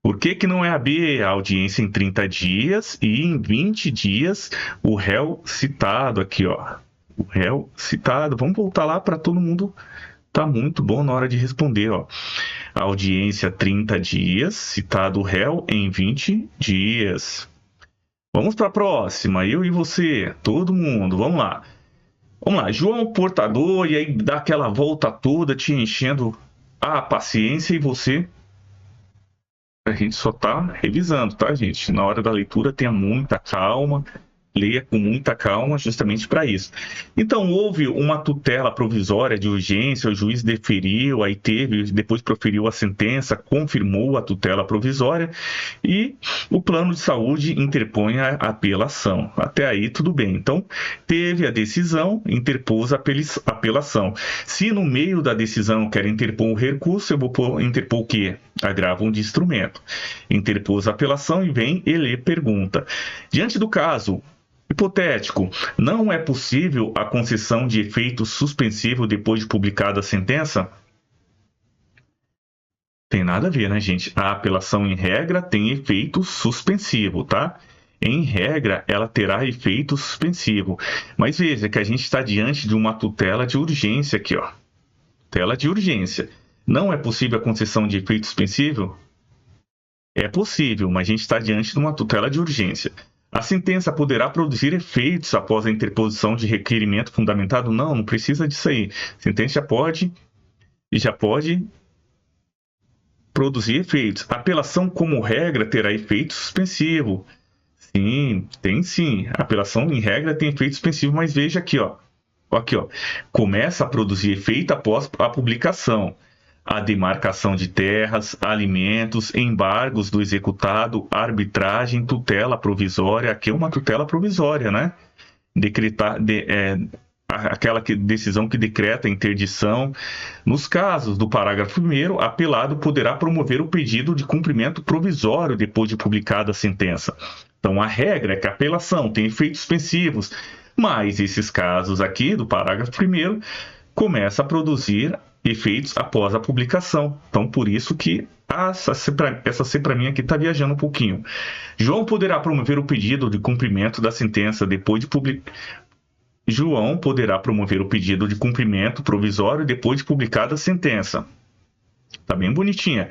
Por que não é a B? A audiência em 30 dias e em 20 dias o réu citado aqui, ó. O réu citado. Vamos voltar lá para todo mundo. Tá muito bom na hora de responder, ó. A audiência 30 dias, citado o réu em 20 dias. Vamos para a próxima. Eu e você, todo mundo. Vamos lá. Vamos lá. João portador e aí dá aquela volta toda te enchendo a paciência e você... A gente só tá revisando, tá, gente? Na hora da leitura, tenha muita calma, leia com muita calma, justamente para isso. Então, houve uma tutela provisória de urgência, o juiz deferiu, aí depois proferiu a sentença, confirmou a tutela provisória e o plano de saúde interpõe a apelação. Até aí, tudo bem. Então, teve a decisão, interpôs a apelação. Se no meio da decisão quer interpor um recurso, eu vou interpor o quê? Agravo de instrumento. Interpôs a apelação e vem ele pergunta. Diante do caso hipotético, não é possível a concessão de efeito suspensivo depois de publicada a sentença? Tem nada a ver, né, gente? A apelação, em regra, tem efeito suspensivo, tá? Em regra, ela terá efeito suspensivo. Mas veja que a gente está diante de uma tutela de urgência aqui, ó. Tutela de urgência. Não é possível a concessão de efeito suspensivo? É possível, mas a gente está diante de uma tutela de urgência. A sentença poderá produzir efeitos após a interposição de requerimento fundamentado? Não, não precisa disso aí. A sentença já pode produzir efeitos. A apelação, como regra, terá efeito suspensivo. Sim, tem sim. A apelação, em regra, tem efeito suspensivo, mas veja aqui, ó. Aqui, ó. Começa a produzir efeito após a publicação. A demarcação de terras, alimentos, embargos do executado, arbitragem, tutela provisória. Aqui é uma tutela provisória, né? Aquela decisão que decreta a interdição. Nos casos do parágrafo 1º, apelado poderá promover o pedido de cumprimento provisório depois de publicada a sentença. Então, a regra é que a apelação tem efeitos suspensivos, mas esses casos aqui do parágrafo 1º começa a produzir efeitos após a publicação. Então, por isso que essa C para mim aqui está viajando um pouquinho. João poderá promover o pedido de cumprimento da sentença depois de publicar. João poderá promover o pedido de cumprimento provisório depois de publicada a sentença. Tá bem bonitinha.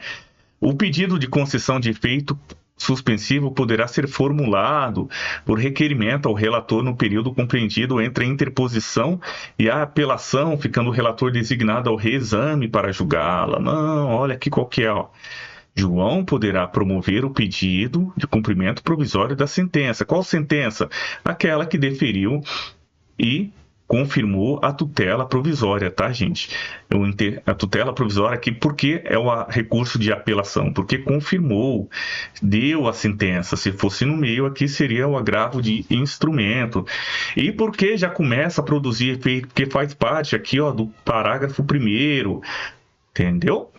O pedido de concessão de efeito suspensivo poderá ser formulado por requerimento ao relator no período compreendido entre a interposição e a apelação, ficando o relator designado ao reexame para julgá-la. Não, olha aqui qual que é, ó. João poderá promover o pedido de cumprimento provisório da sentença. Qual sentença? Aquela que deferiu e confirmou a tutela provisória, tá, gente? A tutela provisória aqui, porque é o recurso de apelação? Porque confirmou, deu a sentença. Se fosse no meio, aqui seria o agravo de instrumento. E porque já começa a produzir efeito, porque faz parte aqui, ó, do parágrafo 1º. Entendeu?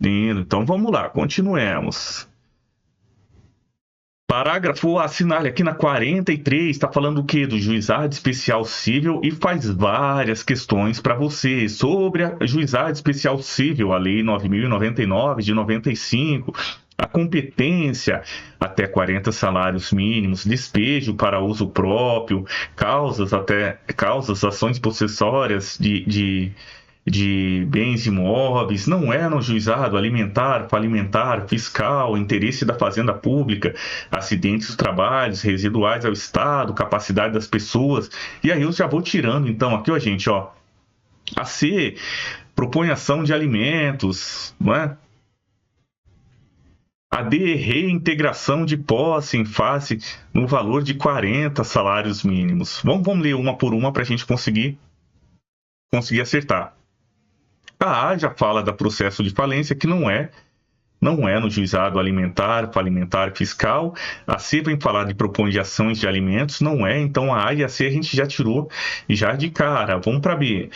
Então, vamos lá, continuemos. Parágrafo, assinale aqui na 43, está falando o quê? Do juizado especial cível e faz várias questões para você sobre a juizado especial cível, a lei 9.099 de 95, a competência até 40 salários mínimos, despejo para uso próprio, causas, ações possessórias de bens imóveis, não é no juizado alimentar, falimentar, fiscal, interesse da fazenda pública, acidentes dos trabalhos, residuais ao Estado, capacidade das pessoas. E aí eu já vou tirando, então, aqui, ó, gente, ó. A C propõe ação de alimentos, não é? A D, reintegração de posse em face no valor de 40 salários mínimos. Vamos ler uma por uma para a gente conseguir acertar. A A já fala da processo de falência, que não é no juizado alimentar, falimentar, fiscal. A C vem falar de propõe de ações de alimentos, não é. Então a A e a C a gente já tirou já de cara. Vamos para B.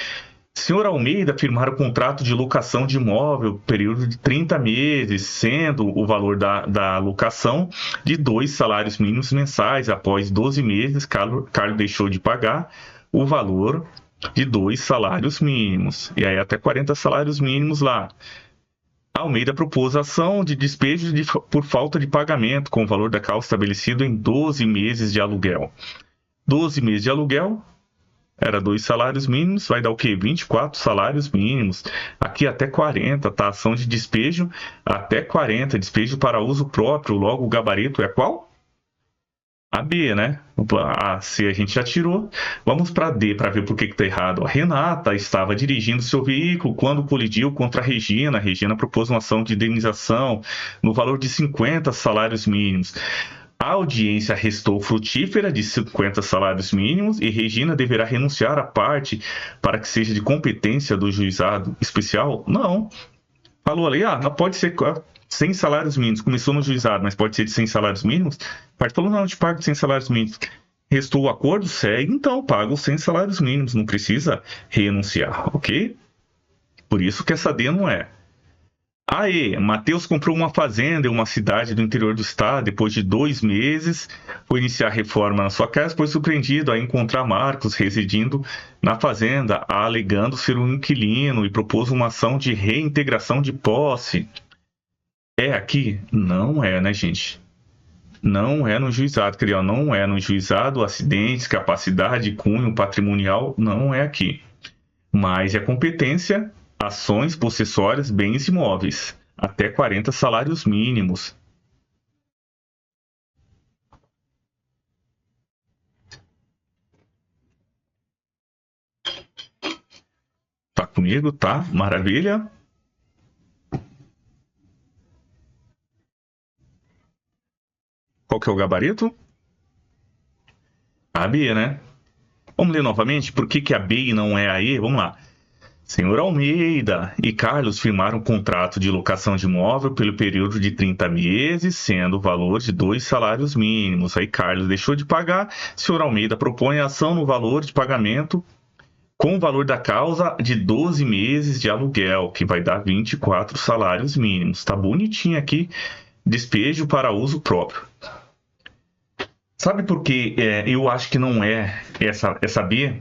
Senhor Almeida firmar o contrato de locação de imóvel, período de 30 meses, sendo o valor da locação de 2 salários mínimos mensais. Após 12 meses, Carlos deixou de pagar o valor de 2 salários mínimos, e aí até 40 salários mínimos lá. Almeida propôs ação de despejo por falta de pagamento, com o valor da causa estabelecido em 12 meses de aluguel. 12 meses de aluguel, era 2 salários mínimos, vai dar o quê? 24 salários mínimos. Aqui até 40, tá? Ação de despejo até 40, despejo para uso próprio, logo o gabarito é qual? A B, né? A C a gente já tirou. Vamos para D para ver por que está errado. A Renata estava dirigindo seu veículo quando colidiu contra a Regina. A Regina propôs uma ação de indenização no valor de 50 salários mínimos. A audiência restou frutífera de 50 salários mínimos e Regina deverá renunciar à parte para que seja de competência do juizado especial? Não. Falou ali, não pode ser 100 salários mínimos. Começou no juizado, mas pode ser de 100 salários mínimos? A parte falou, não, eu te pago de 100 salários mínimos. Restou o acordo? Segue, então, paga os 100 salários mínimos. Não precisa renunciar, ok? Por isso que essa D não é. Aê, Matheus comprou uma fazenda em uma cidade do interior do estado. Depois de 2 meses, foi iniciar a reforma na sua casa, foi surpreendido a encontrar Marcos residindo na fazenda, alegando ser um inquilino e propôs uma ação de reintegração de posse. É aqui? Não é, né, gente? Não é no juizado, querido. Não é no juizado, acidentes, capacidade, cunho, patrimonial, não é aqui. Mas é competência, ações possessórias, bens imóveis, até 40 salários mínimos. Tá comigo? Tá? Maravilha. Qual que é o gabarito? A B, né? Vamos ler novamente por que a B e não é a E? Vamos lá. Senhor Almeida e Carlos firmaram um contrato de locação de imóvel pelo período de 30 meses, sendo o valor de 2 salários mínimos. Aí Carlos deixou de pagar. Senhor Almeida propõe a ação no valor de pagamento com o valor da causa de 12 meses de aluguel, que vai dar 24 salários mínimos. Tá bonitinho aqui. Despejo para uso próprio. Sabe por que eu acho que não é essa B?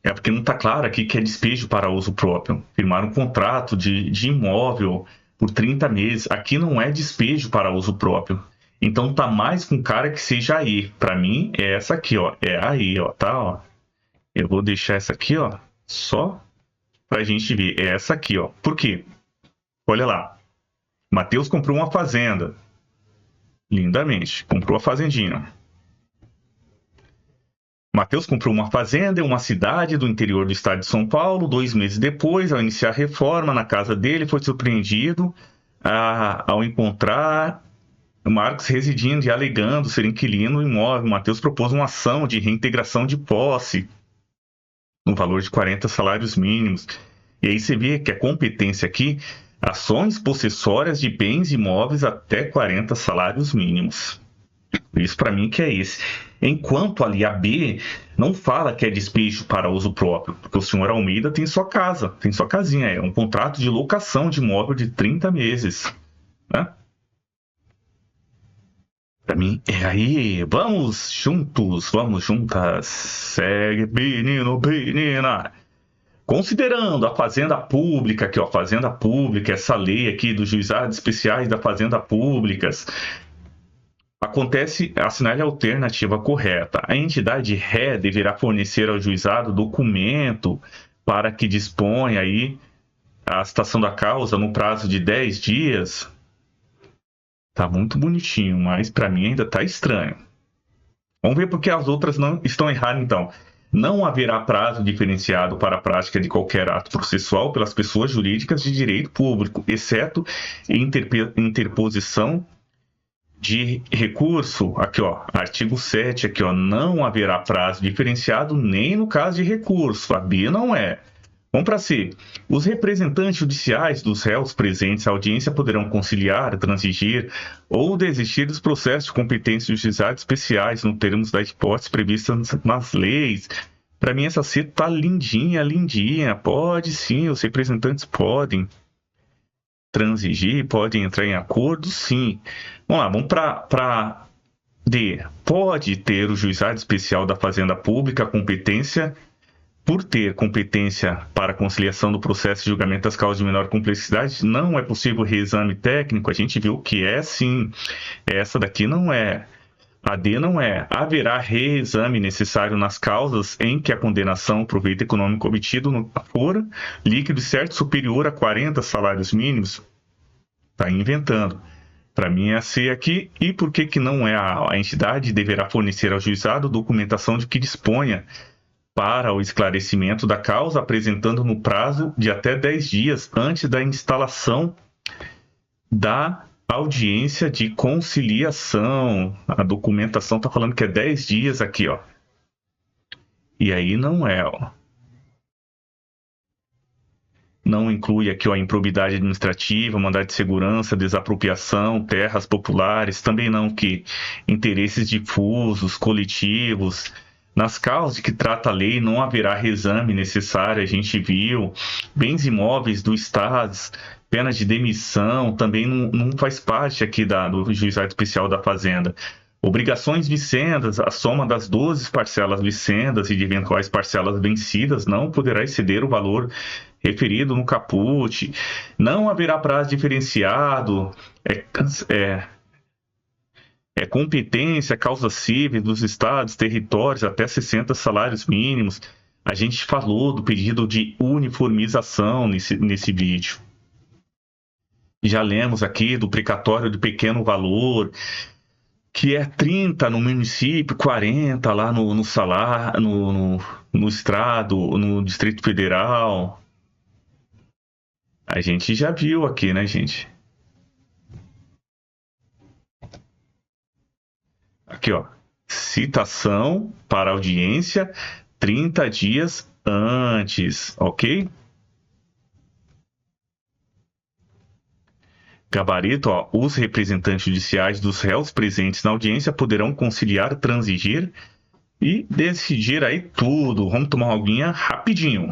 É porque não está claro aqui que é despejo para uso próprio. Firmar um contrato de imóvel por 30 meses. Aqui não é despejo para uso próprio. Então tá mais com cara que seja aí. Para mim é essa aqui, ó. É aí, ó, tá, ó. Eu vou deixar essa aqui, ó, só pra gente ver. É essa aqui, ó. Por quê? Olha lá. Matheus comprou uma fazenda. Lindamente. Comprou a fazendinha. Matheus comprou uma fazenda em uma cidade do interior do estado de São Paulo. 2 meses depois, ao iniciar a reforma na casa dele, foi surpreendido ao encontrar Marcos residindo e alegando ser inquilino do imóvel. Matheus propôs uma ação de reintegração de posse no valor de 40 salários mínimos. E aí você vê que a competência aqui, ações possessórias de bens imóveis até 40 salários mínimos. Isso para mim que é esse. Enquanto ali a B não fala que é despejo para uso próprio, porque o senhor Almeida tem sua casa, tem sua casinha, é um contrato de locação de imóvel de 30 meses, né? Para mim é aí, vamos juntos, vamos juntas, segue menino, menina. Considerando a fazenda pública, aqui ó, fazenda pública, essa lei aqui dos juizados especiais da fazenda públicas, acontece, assinale a alternativa correta. A entidade ré deverá fornecer ao juizado documento para que disponha aí a citação da causa no prazo de 10 dias. Tá muito bonitinho, mas para mim ainda tá estranho. Vamos ver porque as outras não estão erradas então. Não haverá prazo diferenciado para a prática de qualquer ato processual pelas pessoas jurídicas de direito público, exceto interposição de recurso. Aqui, ó, artigo 7, aqui, ó, não haverá prazo diferenciado nem no caso de recurso. A B não é. Vamos para C. Os representantes judiciais dos réus presentes à audiência poderão conciliar, transigir ou desistir dos processos de competência dos juizados especiais no termos das hipóteses previstas nas leis. Para mim, essa C tá lindinha, lindinha. Pode sim, os representantes podem transigir, podem entrar em acordo, sim. Vamos lá, vamos para D. Pode ter o juizado especial da Fazenda Pública competência. Por ter competência para conciliação do processo de julgamento das causas de menor complexidade, não é possível reexame técnico. A gente viu que é sim. Essa daqui não é. A D não é. Haverá reexame necessário nas causas em que a condenação, proveito econômico obtido no for líquido certo superior a 40 salários mínimos. Está inventando. Para mim é a C aqui. E por que que não é? A entidade deverá fornecer ao juizado documentação de que disponha para o esclarecimento da causa, apresentando no prazo de até 10 dias antes da instalação da audiência de conciliação. A documentação está falando que é 10 dias aqui, ó. E aí não é, ó. Não inclui aqui ó, a improbidade administrativa, mandado de segurança, desapropriação, terras populares, também não que interesses difusos, coletivos. Nas causas de que trata a lei, não haverá reexame necessário, a gente viu. Bens imóveis do Estado, pena de demissão, também não faz parte aqui do juizado especial da Fazenda. Obrigações vicendas, a soma das 12 parcelas vicendas e de eventuais parcelas vencidas não poderá exceder o valor referido no caput. Não haverá prazo diferenciado. É competência, causa civil dos estados, territórios, até 60 salários mínimos. A gente falou do pedido de uniformização nesse vídeo. Já lemos aqui do precatório de pequeno valor, que é 30 no município, 40 lá no salário, no estado, no Distrito Federal. A gente já viu aqui, né, gente? Aqui, ó. Citação para audiência 30 dias antes, ok? Gabarito, ó. Os representantes judiciais dos réus presentes na audiência poderão conciliar, transigir e decidir aí tudo. Vamos tomar uma aguinha rapidinho.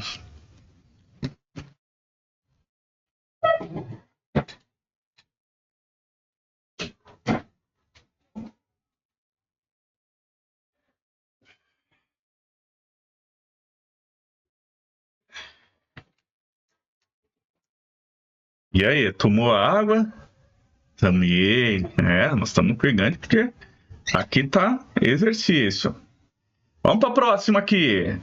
E aí, tomou a água? Também. Nós estamos pegando porque aqui tá exercício. Vamos para a próxima aqui.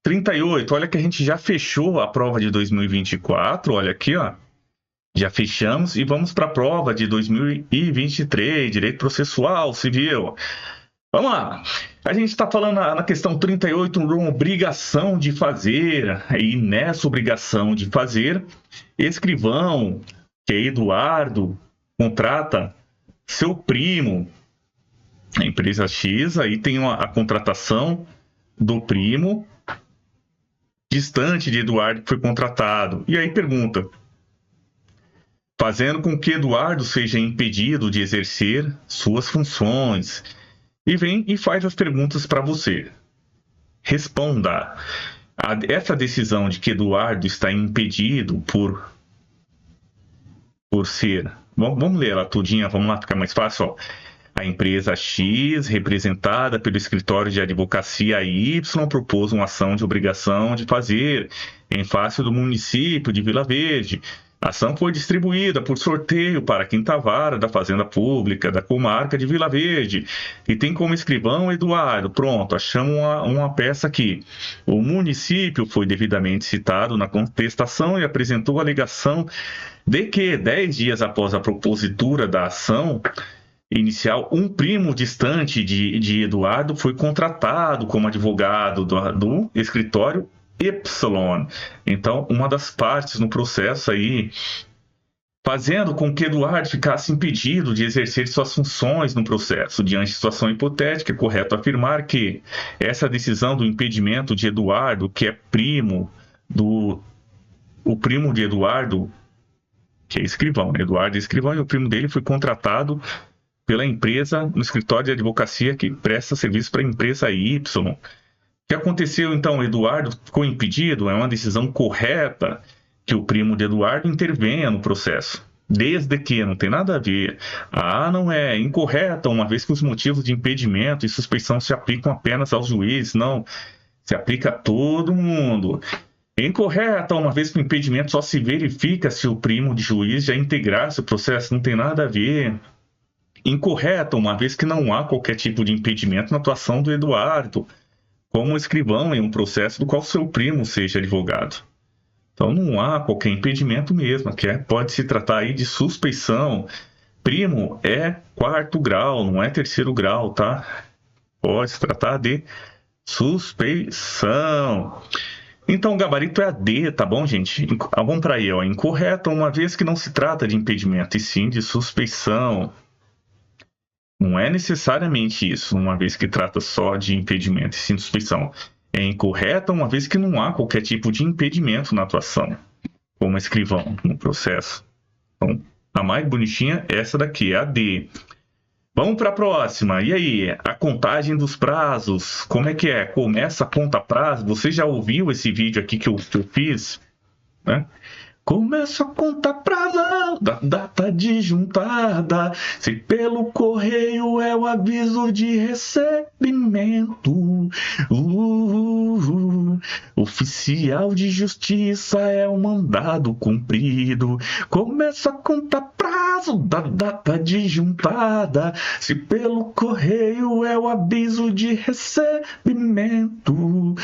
38. Olha que a gente já fechou a prova de 2024. Olha aqui, ó. Já fechamos e vamos para a prova de 2023, Direito Processual Civil. Vamos lá. A gente está falando na questão 38, uma obrigação de fazer, e nessa obrigação de fazer, escrivão, que é Eduardo, contrata seu primo, a empresa X, aí tem a contratação do primo distante de Eduardo que foi contratado. E aí pergunta, fazendo com que Eduardo seja impedido de exercer suas funções. E vem e faz as perguntas para você. Responda. Essa decisão de que Eduardo está impedido por ser... Vamos ler ela tudinha, vamos lá, ficar mais fácil. Ó. A empresa X, representada pelo escritório de advocacia Y, propôs uma ação de obrigação de fazer em face do município de Vila Verde. A ação foi distribuída por sorteio para a quinta vara da Fazenda Pública da comarca de Vila Verde e tem como escrivão Eduardo. Pronto, achamos uma peça aqui. O município foi devidamente citado na contestação e apresentou a alegação de que, 10 dias após a propositura da ação inicial, um primo distante de Eduardo foi contratado como advogado do escritório Y. Então, uma das partes no processo aí, fazendo com que Eduardo ficasse impedido de exercer suas funções no processo. Diante de situação hipotética, é correto afirmar que essa decisão do impedimento de Eduardo, que é o primo de Eduardo, que é escrivão, né? Eduardo é escrivão e o primo dele foi contratado pela empresa no escritório de advocacia que presta serviço para a empresa Y. O que aconteceu, então? Eduardo ficou impedido? É uma decisão correta que o primo de Eduardo intervenha no processo. Desde que não tem nada a ver. Não é incorreta, uma vez que os motivos de impedimento e suspeição se aplicam apenas aos juízes. Não, se aplica a todo mundo. É incorreta, uma vez que o impedimento só se verifica se o primo de juiz já integrasse o processo. Não tem nada a ver. Incorreta, uma vez que não há qualquer tipo de impedimento na atuação do Eduardo como escrivão em um processo do qual seu primo seja advogado. Então não há qualquer impedimento mesmo, pode se tratar aí de suspeição. Primo é 4º grau, não é 3º grau, tá? Pode se tratar de suspeição. Então o gabarito é a D, tá bom, gente? Vamos para aí, ó. Incorreto, uma vez que não se trata de impedimento, e sim de suspeição. Não é necessariamente isso, uma vez que trata só de impedimento e sim de suspeição. É incorreta, uma vez que não há qualquer tipo de impedimento na atuação, como escrivão no processo. Então, a mais bonitinha, essa daqui, é a D. Vamos para a próxima. E aí, a contagem dos prazos, como é que é? Começa a conta prazo? Você já ouviu esse vídeo aqui que eu fiz? Né? Começa a contar prazo da data de juntada, se pelo correio é o aviso de recebimento. Oficial de justiça é o mandado cumprido. Começa a contar prazo da data de juntada, se pelo correio é o aviso de recebimento.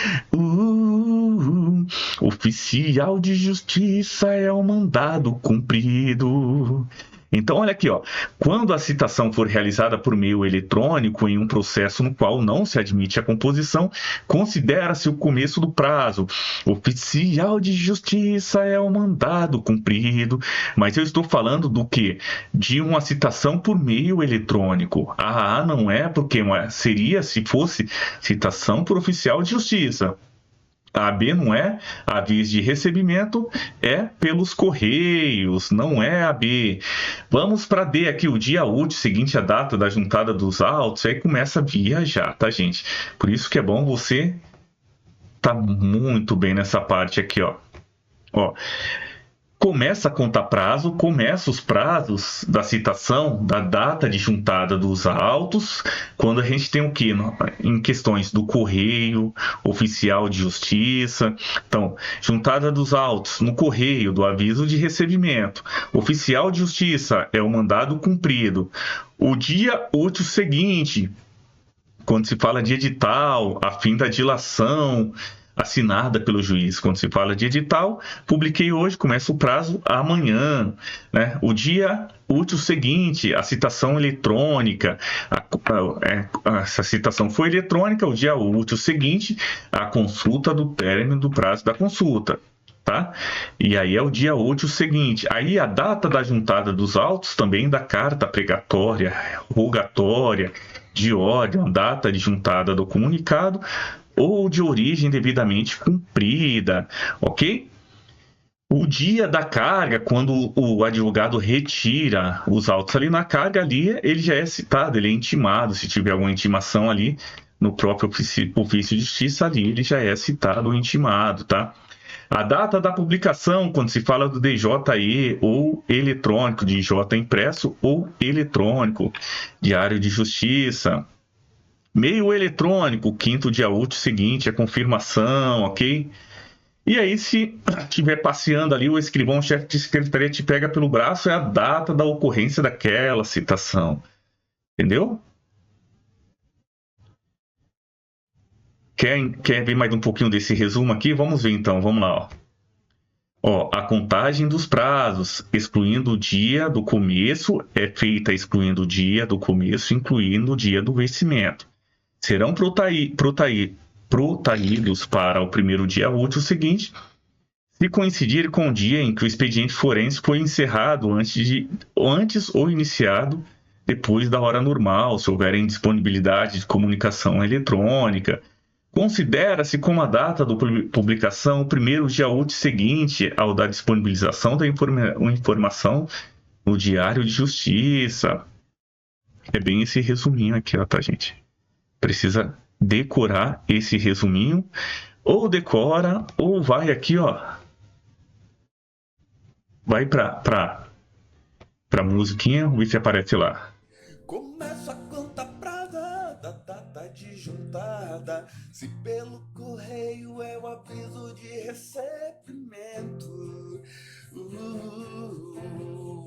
Oficial de justiça é o mandado cumprido. Então, olha aqui, ó. Quando a citação for realizada por meio eletrônico em um processo no qual não se admite a composição, considera-se o começo do prazo. Oficial de justiça é o mandado cumprido. Mas eu estou falando do quê? De uma citação por meio eletrônico. Não é, porque seria se fosse citação por oficial de justiça. A B não é, a vez de recebimento é pelos correios, não é a B. Vamos para D aqui, o dia útil seguinte à data da juntada dos autos, aí começa a viajar, tá, gente? Por isso que é bom você tá muito bem nessa parte aqui, ó. começa a contar prazo, começa os prazos da citação, da data de juntada dos autos, quando a gente tem o quê? Em questões do correio, oficial de justiça. Então, juntada dos autos no correio, do aviso de recebimento. Oficial de justiça é o mandado cumprido. O dia útil seguinte, quando se fala de edital, a fim da dilação assinada pelo juiz. Quando se fala de edital, publiquei hoje, começa o prazo amanhã, né? O dia útil seguinte, a citação eletrônica, essa citação foi eletrônica, o dia útil seguinte, a consulta do término do prazo da consulta. Tá? E aí é o dia útil seguinte. Aí a data da juntada dos autos, também da carta pregatória, rogatória, de ordem, a data de juntada do comunicado, ou de origem devidamente cumprida, ok? O dia da carga, quando o advogado retira os autos ali na carga, ali ele já é citado, ele é intimado, se tiver alguma intimação ali no próprio ofício de justiça, ali ele já é citado ou intimado, tá? A data da publicação, quando se fala do DJE ou eletrônico, DJ impresso ou eletrônico, Diário de Justiça. Meio eletrônico, quinto dia útil seguinte, a confirmação, ok? E aí, se estiver passeando ali, o escrivão, o chefe de secretaria te pega pelo braço, é a data da ocorrência daquela citação. Entendeu? Quer ver mais um pouquinho desse resumo aqui? Vamos ver então, vamos lá. Ó, a contagem dos prazos, excluindo o dia do começo, é feita excluindo o dia do começo, incluindo o dia do vencimento. Serão protraídos para o primeiro dia útil seguinte, se coincidir com o dia em que o expediente forense foi encerrado antes ou iniciado depois da hora normal, se houver indisponibilidade de comunicação eletrônica. Considera-se como a data da publicação o primeiro dia útil seguinte ao da disponibilização da informação no Diário de Justiça. É bem esse resuminho aqui, ó, tá, gente? Precisa decorar esse resuminho, ou decora, ou vai aqui, ó, vai pra musiquinha, ver se aparece lá. Começa a conta prada da data de juntada, se pelo correio é o aviso de recebimento.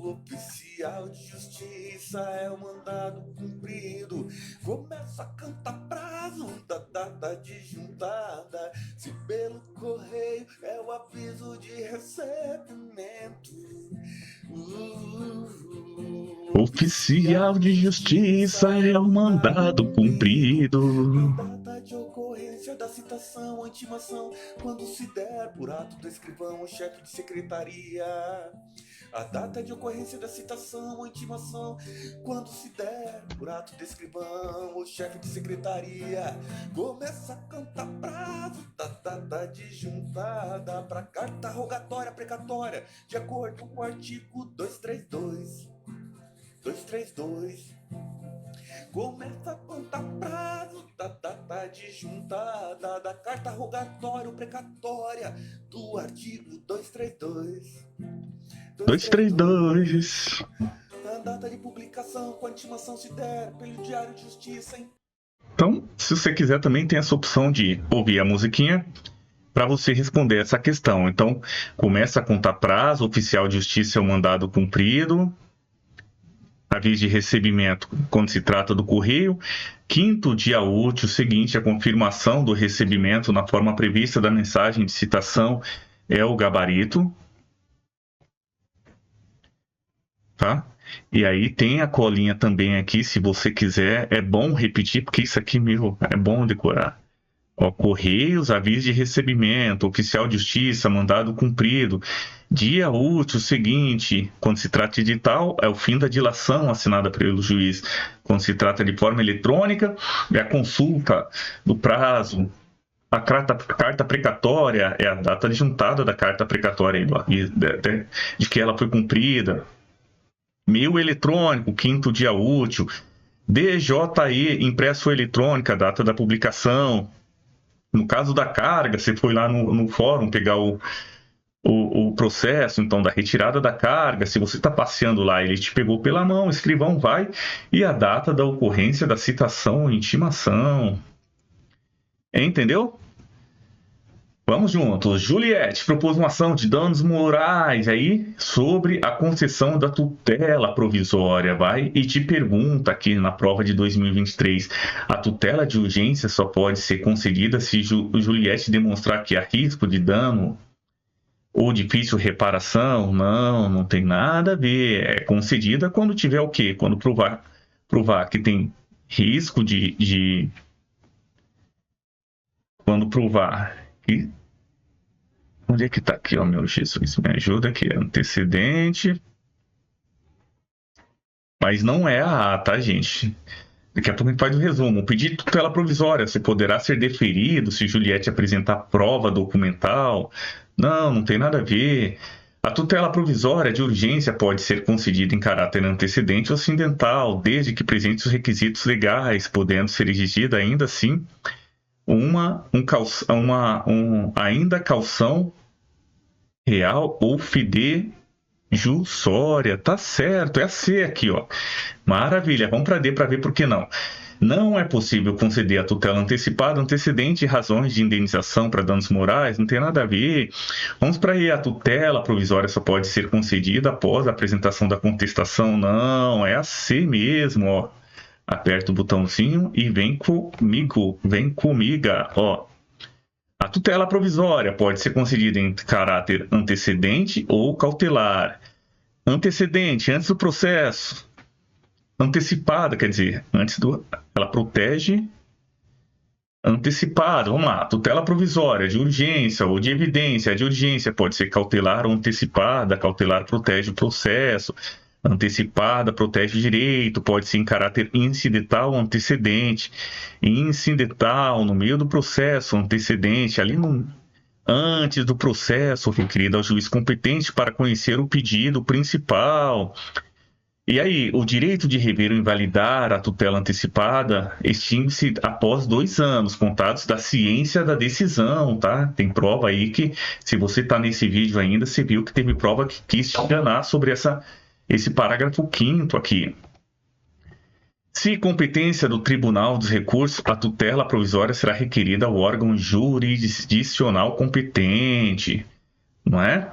Oficial de justiça é o mandado cumprido. Começa a cantar prazo da data de juntada, se pelo correio é o aviso de recebimento. Oficial de justiça é o mandado cumprido. Data de ocorrência da citação ou intimação, quando se der por ato do escrivão ou chefe de secretaria. A data de ocorrência da citação ou intimação, quando se der por ato do escrivão ou chefe de secretaria. Começa a cantar prazo da data de juntada para carta rogatória precatória, de acordo com o artigo 232. Começa a contar prazo da data de juntada da carta rogatória ou precatória do artigo 232. 232. A data de publicação com a intimação se der pelo Diário de Justiça, hein? Então, se você quiser, também tem essa opção de ouvir a musiquinha para você responder essa questão. Então, começa a contar prazo, oficial de justiça é o mandado cumprido, aviso de recebimento quando se trata do correio, quinto dia útil seguinte, a confirmação do recebimento na forma prevista da mensagem de citação é o gabarito, tá? E aí tem a colinha também aqui, se você quiser, é bom repetir, porque isso aqui, meu, é bom decorar. Ó, Correios, aviso de recebimento, oficial de justiça, mandado cumprido. Dia útil seguinte, quando se trata de edital, é o fim da dilação assinada pelo juiz. Quando se trata de forma eletrônica, é a consulta do prazo. A carta precatória é a data de juntada da carta precatória, de que ela foi cumprida. Meio eletrônico, quinto dia útil. DJE, impresso eletrônica, data da publicação. No caso da carga, você foi lá no fórum pegar o processo, então, da retirada da carga. Se você está passeando lá, ele te pegou pela mão, o escrivão vai, e a data da ocorrência da citação ou intimação. Entendeu? Vamos juntos. Juliette propôs uma ação de danos morais aí sobre a concessão da tutela provisória, vai, e te pergunta aqui na prova de 2023, a tutela de urgência só pode ser concedida se Juliette demonstrar que há risco de dano ou difícil reparação? Não, não tem nada a ver. É concedida quando tiver o quê? Quando provar que tem risco quando provar que... Onde é que tá aqui, ó, meu Jesus? Me ajuda aqui. Antecedente. Mas não é a A, tá, gente? Daqui a pouco a gente faz o resumo. O pedido de tutela provisória, se poderá ser deferido se Juliette apresentar prova documental. Não, não tem nada a ver. A tutela provisória de urgência pode ser concedida em caráter antecedente ou acidental, desde que presente os requisitos legais, podendo ser exigida ainda assim ainda calção real ou fidejussória. Tá certo, é a C aqui, ó. Maravilha, vamos para D para ver por que não. Não é possível conceder a tutela antecipada, antecedente e razões de indenização para danos morais, não tem nada a ver. Vamos para E, a tutela provisória só pode ser concedida após a apresentação da contestação. Não, é a C mesmo, ó. Aperta o botãozinho e vem comigo, vem comiga, ó. A tutela provisória pode ser concedida em caráter antecedente ou cautelar. Antecedente, antes do processo. Antecipada, quer dizer, ela protege. Antecipada, vamos lá. Tutela provisória de urgência ou de evidência. A de urgência pode ser cautelar ou antecipada. Cautelar protege o processo. Antecipada protege o direito, pode ser em caráter incidental ou antecedente. Incidental, no meio do processo, antecedente, ali antes do processo, requerido ao juiz competente para conhecer o pedido principal. E aí, o direito de rever ou invalidar a tutela antecipada extingue-se após 2 anos, contados da ciência da decisão, tá? Tem prova aí que, se você está nesse vídeo ainda, você viu que teve prova que quis te enganar sobre esse parágrafo 5º aqui. Se competência do Tribunal dos Recursos, a tutela provisória será requerida ao órgão jurisdicional competente, não é?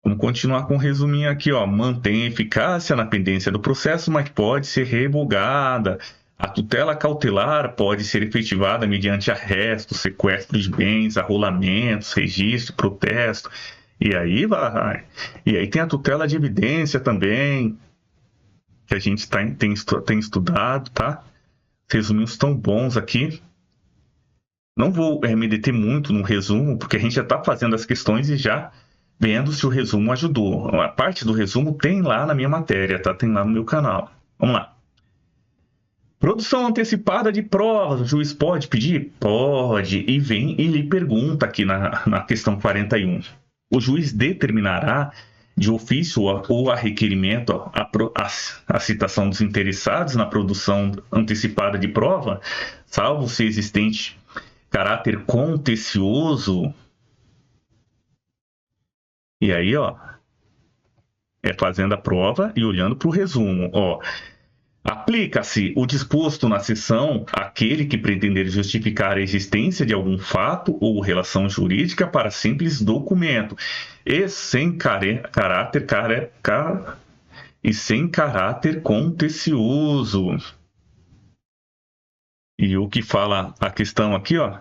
Vamos continuar com o resuminho aqui, ó. Mantém eficácia na pendência do processo, mas pode ser revogada. A tutela cautelar pode ser efetivada mediante arresto, sequestro de bens, arrolamentos, registro, protesto. E aí vai. E aí tem a tutela de evidência também, que a gente tem estudado, tá? Resuminhos tão bons aqui. Não vou me deter muito no resumo, porque a gente já está fazendo as questões e já vendo se o resumo ajudou. A parte do resumo tem lá na minha matéria, tá? Tem lá no meu canal. Vamos lá. Produção antecipada de provas. O juiz pode pedir? Pode. E vem e lhe pergunta aqui na questão 41. O juiz determinará de ofício ou a requerimento a citação dos interessados na produção antecipada de prova, salvo se existente caráter contencioso. E aí, ó, é fazendo a prova e olhando para o resumo, ó. Aplica-se o disposto na seção àquele que pretender justificar a existência de algum fato ou relação jurídica para simples documento e sem caráter contencioso. E o que fala a questão aqui, ó,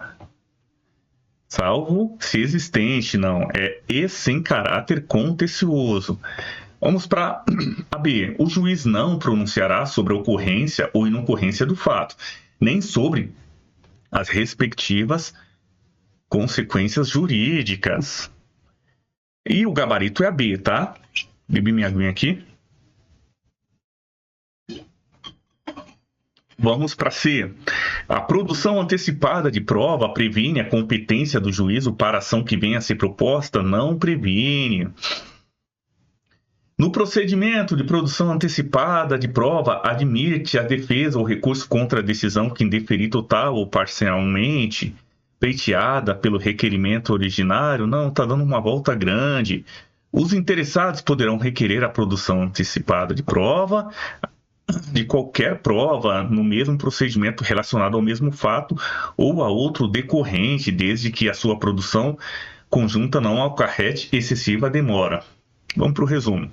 salvo se existente, não, é e sem caráter contencioso. Vamos para a B. O juiz não pronunciará sobre a ocorrência ou inocorrência do fato, nem sobre as respectivas consequências jurídicas. E o gabarito é a B, tá? Bebi minha aguinha aqui. Vamos para C. A produção antecipada de prova previne a competência do juízo para a ação que venha a ser proposta? Não previne. No procedimento de produção antecipada de prova, admite a defesa ou recurso contra a decisão que indeferir total ou parcialmente. pleiteada pelo requerimento originário, não, está dando uma volta grande. Os interessados poderão requerer a produção antecipada de prova, de qualquer prova, no mesmo procedimento relacionado ao mesmo fato ou a outro decorrente, desde que a sua produção conjunta não acarrete excessiva demora. Vamos para o resumo.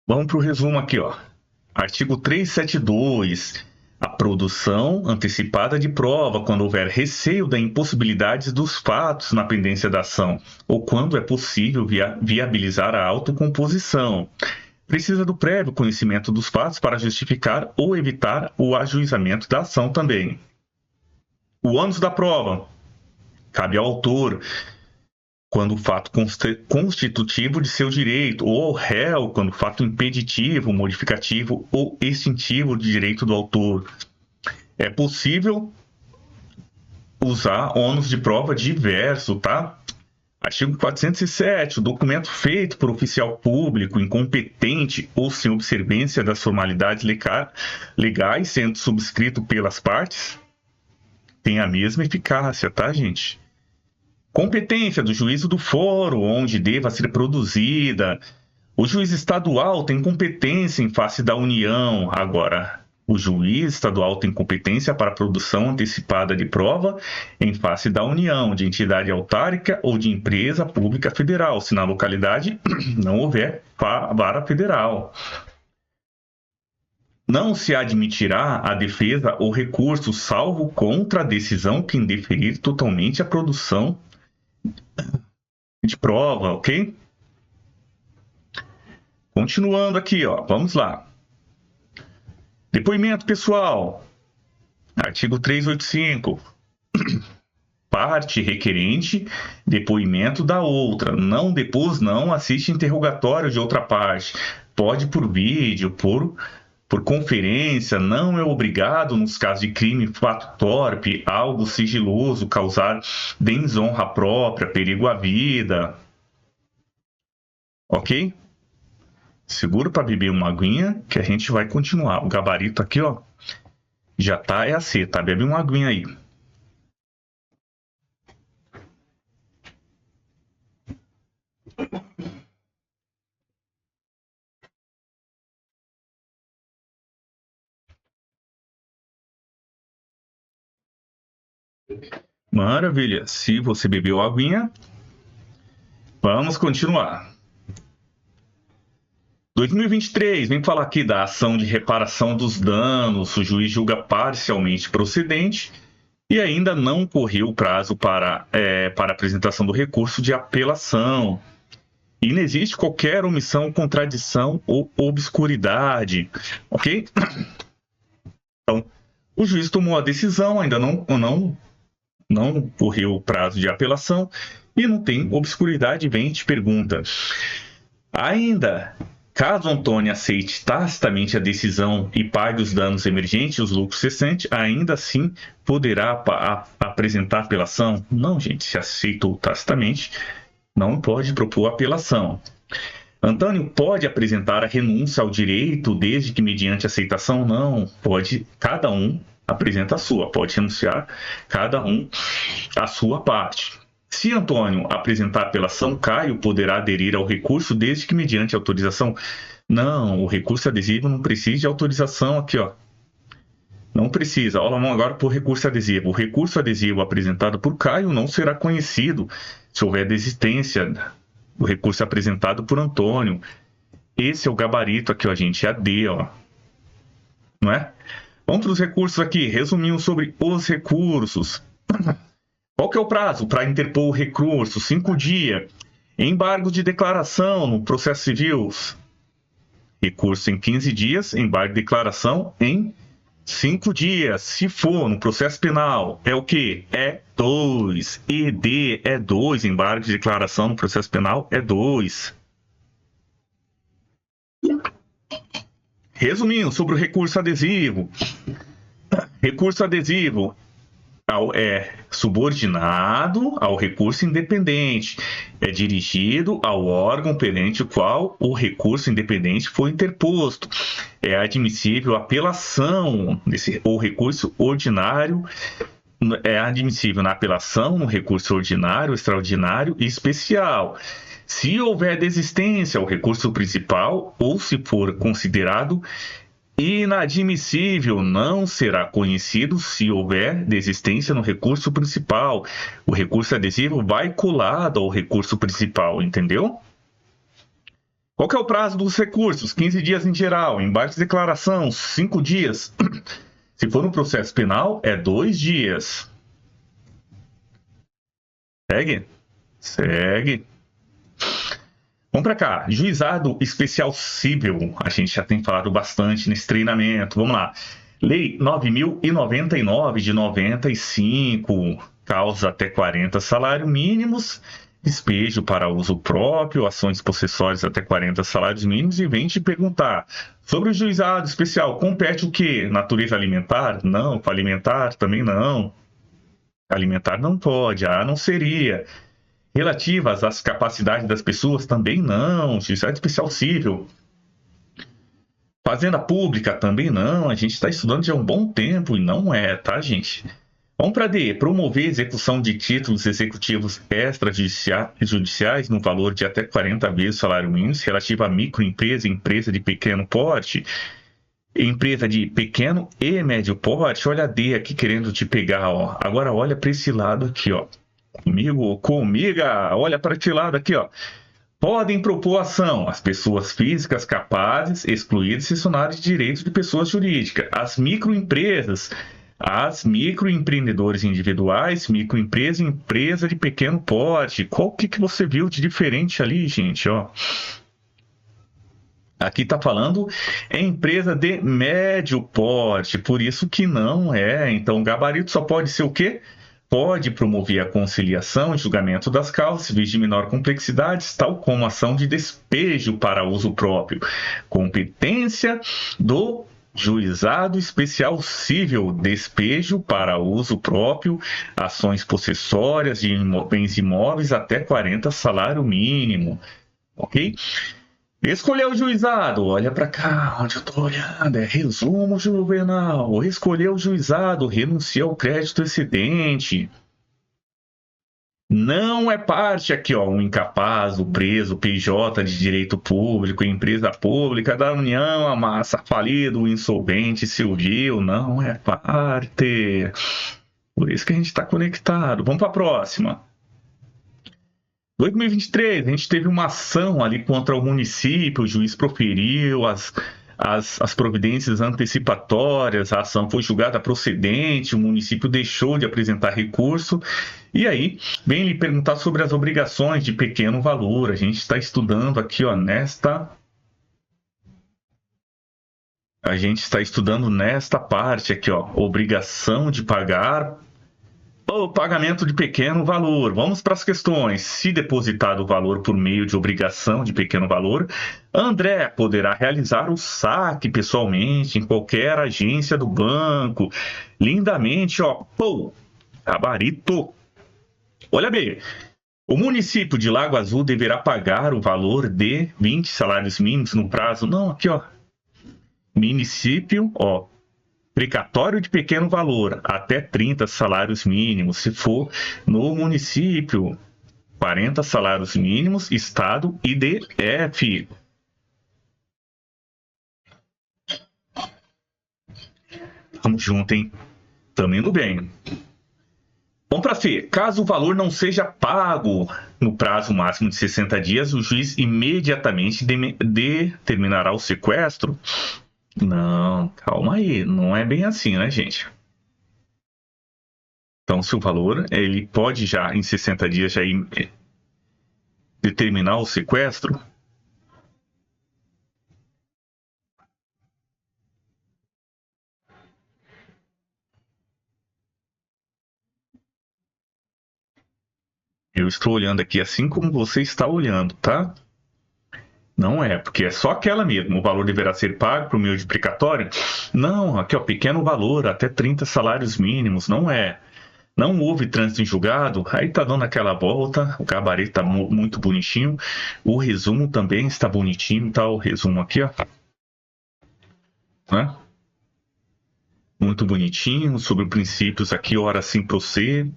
Vamos para o resumo aqui, ó. Artigo 372. A produção antecipada de prova quando houver receio da impossibilidade dos fatos na pendência da ação ou quando é possível viabilizar a autocomposição. Precisa do prévio conhecimento dos fatos para justificar ou evitar o ajuizamento da ação também. O ônus da prova cabe ao autor quando o fato constitutivo de seu direito, ou ao réu quando o fato impeditivo, modificativo ou extintivo de direito do autor. É possível usar ônus de prova diverso, tá? Artigo 407. O documento feito por oficial público incompetente ou sem observância das formalidades legais, sendo subscrito pelas partes, tem a mesma eficácia, tá, gente? Competência do juízo do fórum, onde deva ser produzida. O juiz estadual tem competência em face da União. Agora, o juiz estadual tem competência para a produção antecipada de prova em face da União, de entidade autárquica ou de empresa pública federal, se na localidade não houver vara federal. Não se admitirá a defesa ou recurso, salvo contra a decisão que indeferir totalmente a produção de prova, ok? Continuando aqui, ó, vamos lá. Depoimento pessoal. Artigo 385. Parte requerente, depoimento da outra. Não depôs, não assiste interrogatório de outra parte. Pode por vídeo, por conferência, não é obrigado, nos casos de crime, fato torpe, algo sigiloso, causar desonra própria, perigo à vida. Ok? Seguro para beber uma aguinha, que a gente vai continuar. O gabarito aqui, ó, já tá, é a C, tá? Bebe uma aguinha aí. Maravilha. Se você bebeu a aguinha, vamos continuar. 2023, vem falar aqui da ação de reparação dos danos. O juiz julga parcialmente procedente e ainda não correu o prazo para apresentação do recurso de apelação. E não existe qualquer omissão, contradição ou obscuridade. Ok? Então, o juiz tomou a decisão, ainda não correu o prazo de apelação e não tem obscuridade, vem e te pergunta. Ainda, caso Antônio aceite tacitamente a decisão e pague os danos emergentes e os lucros cessantes, ainda assim poderá apresentar apelação? Não, gente, se aceitou tacitamente, não pode propor apelação. Antônio pode apresentar a renúncia ao direito desde que mediante aceitação? Não, pode, cada um apresenta a sua, pode renunciar cada um a sua parte. Se Antônio apresentar apelação, Caio poderá aderir ao recurso desde que mediante autorização? Não, o recurso adesivo não precisa de autorização aqui, ó. Não precisa. Olha, vamos agora para o recurso adesivo. O recurso adesivo apresentado por Caio não será conhecido se houver desistência do recurso apresentado por Antônio. Esse é o gabarito aqui, ó, gente, é a D, ó. Não é? Vamos para os recursos aqui, resumindo sobre os recursos. Qual que é o prazo para interpor o recurso? 5 dias. Embargo de declaração no processo civil. Recurso em 15 dias, embargo de declaração em 5 dias. Se for no processo penal, é o quê? É 2. ED é 2, embargo de declaração no processo penal é 2. Resumindo sobre o recurso adesivo. Recurso adesivo é subordinado ao recurso independente. É dirigido ao órgão perante o qual o recurso independente foi interposto. É admissível apelação ou recurso ordinário é admissível na apelação, no recurso ordinário, extraordinário e especial. Se houver desistência ao recurso principal ou se for considerado inadmissível, não será conhecido se houver desistência no recurso principal. O recurso adesivo vai colado ao recurso principal, entendeu? Qual que é o prazo dos recursos? 15 dias em geral. Embarque de declaração, 5 dias. Se for no processo penal, é 2 dias. Segue? Segue. Vamos para cá. Juizado Especial Cível. A gente já tem falado bastante nesse treinamento. Vamos lá. Lei 9.099 de 95. Causa até 40 salários mínimos. Despejo para uso próprio. Ações possessórias até 40 salários mínimos. E vem te perguntar. Sobre o juizado especial, compete o quê? Natureza alimentar? Não. Alimentar também não. Alimentar não pode. Não seria. Relativas às capacidades das pessoas também não. Juizado especial cível. Fazenda pública também não. A gente está estudando já há um bom tempo e não é, tá, gente? Vamos para D. Promover execução de títulos executivos extrajudiciais no valor de até 40 vezes o salário mínimo relativa a microempresa, empresa de pequeno porte, empresa de pequeno e médio porte. Olha a D aqui querendo te pegar, ó. Agora olha para esse lado aqui, ó. Comiga, olha para esse lado aqui, ó. Podem propor ação as pessoas físicas capazes, excluídas cessionários de direitos de pessoas jurídicas, as microempresas, as microempreendedores individuais, microempresa e empresa de pequeno porte. Qual que você viu de diferente ali, gente, ó? Aqui está falando em empresa de médio porte, por isso que não é. Então, gabarito só pode ser o quê? Pode promover a conciliação e julgamento das causas civis de menor complexidade, tal como ação de despejo para uso próprio. Competência do Juizado Especial Cível, despejo para uso próprio, ações possessórias de bens imóveis até 40 salário mínimo. Ok? Escolher o juizado, olha para cá, onde eu estou olhando, é resumo juvenal. Escolher o juizado, renuncia ao crédito excedente. Não é parte aqui, ó, um incapaz, o preso, PJ de direito público, empresa pública da União, a massa falida, o insolvente civil, não é parte. Por isso que a gente está conectado. Vamos para a próxima. 2023, a gente teve uma ação ali contra o município, o juiz proferiu as providências antecipatórias, a ação foi julgada procedente, o município deixou de apresentar recurso, e aí vem lhe perguntar sobre as obrigações de pequeno valor. A gente está estudando aqui, ó, nesta parte aqui, ó, obrigação de pagar o pagamento de pequeno valor. Vamos para as questões. Se depositado o valor por meio de obrigação de pequeno valor, André poderá realizar o saque pessoalmente em qualquer agência do banco. Lindamente, ó. Pô, gabarito. Olha bem. O município de Lago Azul deverá pagar o valor de 20 salários mínimos no prazo. Não, aqui, ó. Município, ó. Precatório de pequeno valor, até 30 salários mínimos. Se for no município, 40 salários mínimos, Estado e DF. Vamos junto, hein? Tamo indo bem. Vamos para C. Caso o valor não seja pago no prazo máximo de 60 dias, o juiz imediatamente determinará o sequestro. Não, calma aí, não é bem assim, né, gente? Então, se o valor, ele pode já, em 60 dias, já determinar o sequestro. Eu estou olhando aqui assim como você está olhando, tá? Não é, porque é só aquela mesmo. O valor deverá ser pago por meio de precatório? Não, aqui ó, pequeno valor, até 30 salários mínimos, não é. Não houve trânsito em julgado, aí tá dando aquela volta, o gabarito tá muito bonitinho, o resumo também está bonitinho, tá o resumo aqui, ó. Né? Muito bonitinho, sobre princípios aqui, ora sim pro ser.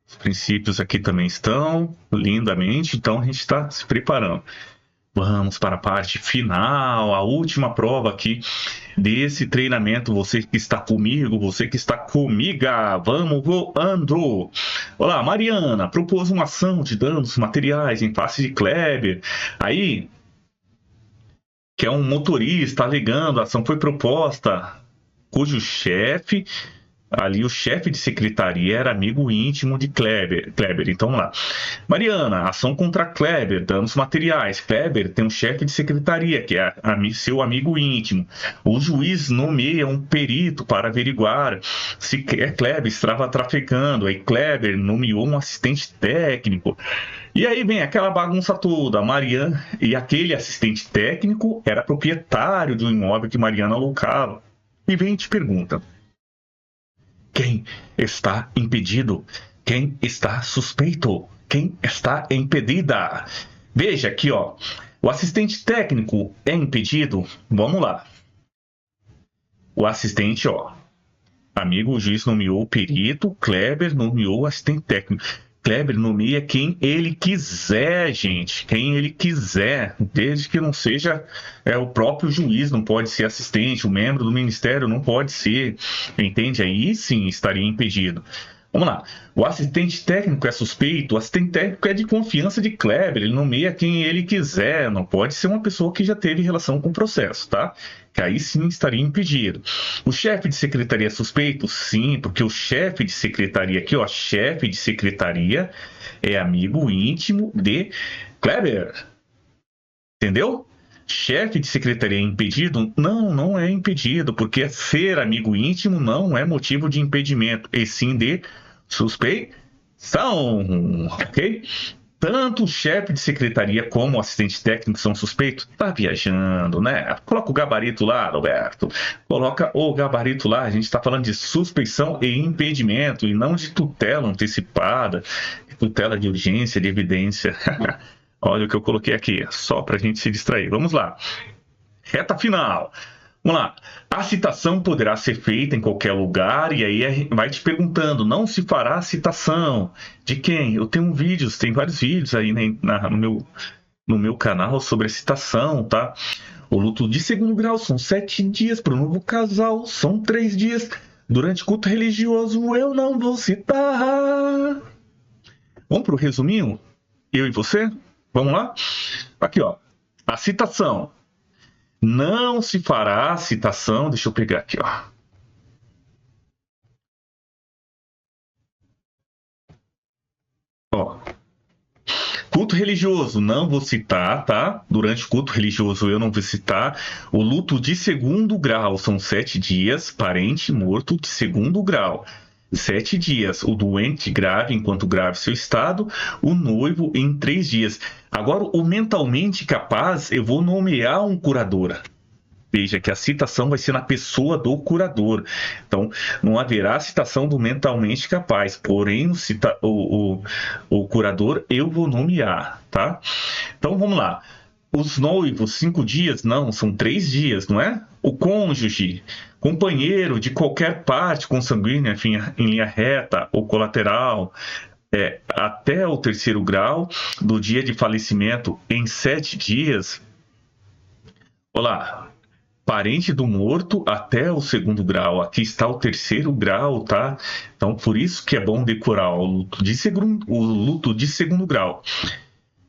Os princípios aqui também estão lindamente, então a gente está se preparando. Vamos para a parte final, a última prova aqui desse treinamento. Você que está comigo, você que está comiga, vamos voando. Olá, Mariana, propôs uma ação de danos materiais em face de Kleber. Aí, que é um motorista alegando, a ação foi proposta, cujo chefe, ali o chefe de secretaria era amigo íntimo de Kleber. Então vamos lá. Mariana, ação contra Kleber, danos materiais. Kleber tem um chefe de secretaria, que é seu amigo íntimo. O juiz nomeia um perito para averiguar se Kleber estava trafegando. Aí Kleber nomeou um assistente técnico. E aí vem aquela bagunça toda. Mariana e aquele assistente técnico era proprietário de um imóvel que Mariana alocava. E vem e te pergunta: quem está impedido? Quem está suspeito? Quem está impedida? Veja aqui, ó. O assistente técnico é impedido? Vamos lá. O assistente, ó. Amigo, o juiz nomeou o perito, Kleber nomeou o assistente técnico. Kleber nomeia quem ele quiser, gente. Quem ele quiser. Desde que não seja o próprio juiz, não pode ser assistente. O membro do ministério não pode ser. Entende? Aí sim estaria impedido. Vamos lá. O assistente técnico é suspeito. O assistente técnico é de confiança de Kleber. Ele nomeia quem ele quiser. Não pode ser uma pessoa que já teve relação com o processo, tá? Que aí sim estaria impedido. O chefe de secretaria é suspeito? Sim, porque o chefe de secretaria aqui, ó, chefe de secretaria é amigo íntimo de Kleber. Entendeu? Chefe de secretaria é impedido? Não, não é impedido, porque ser amigo íntimo não é motivo de impedimento, e sim de suspeição, ok? Tanto o chefe de secretaria como o assistente técnico são suspeitos? Tá viajando, né? Coloca o gabarito lá, Roberto. Coloca o gabarito lá. A gente está falando de suspeição e impedimento, e não de tutela antecipada, tutela de urgência, de evidência. Olha o que eu coloquei aqui, só para a gente se distrair. Vamos lá. Reta final. Vamos lá. A citação poderá ser feita em qualquer lugar, e aí vai te perguntando, não se fará citação de quem? Eu tenho vídeos, tem vários vídeos aí no meu canal sobre a citação, tá? O luto de segundo grau são 7 dias, para o novo casal são 3 dias. Durante culto religioso eu não vou citar. Vamos para o resuminho? Eu e você? Vamos lá? Aqui, ó. A citação. Não se fará citação. Deixa eu pegar aqui, ó. Ó. Culto religioso, não vou citar, tá? Durante o culto religioso eu não vou citar. O luto de segundo grau são 7 dias. Parente morto de segundo grau. 7 dias. O doente grave, enquanto grave seu estado. O noivo em 3 dias. Agora, o mentalmente capaz, eu vou nomear um curador. Veja que a citação vai ser na pessoa do curador. Então, não haverá citação do mentalmente capaz. Porém, o curador eu vou nomear, tá? Então, vamos lá. Os noivos, 5 dias? Não, são 3 dias, não é? O cônjuge, companheiro de qualquer parte consanguínea, enfim, em linha reta ou colateral, até o 3º grau do dia de falecimento em 7 dias. Olá, parente do morto até o 2º grau. Aqui está o 3º grau, tá? Então, por isso que é bom decorar o luto de segundo grau.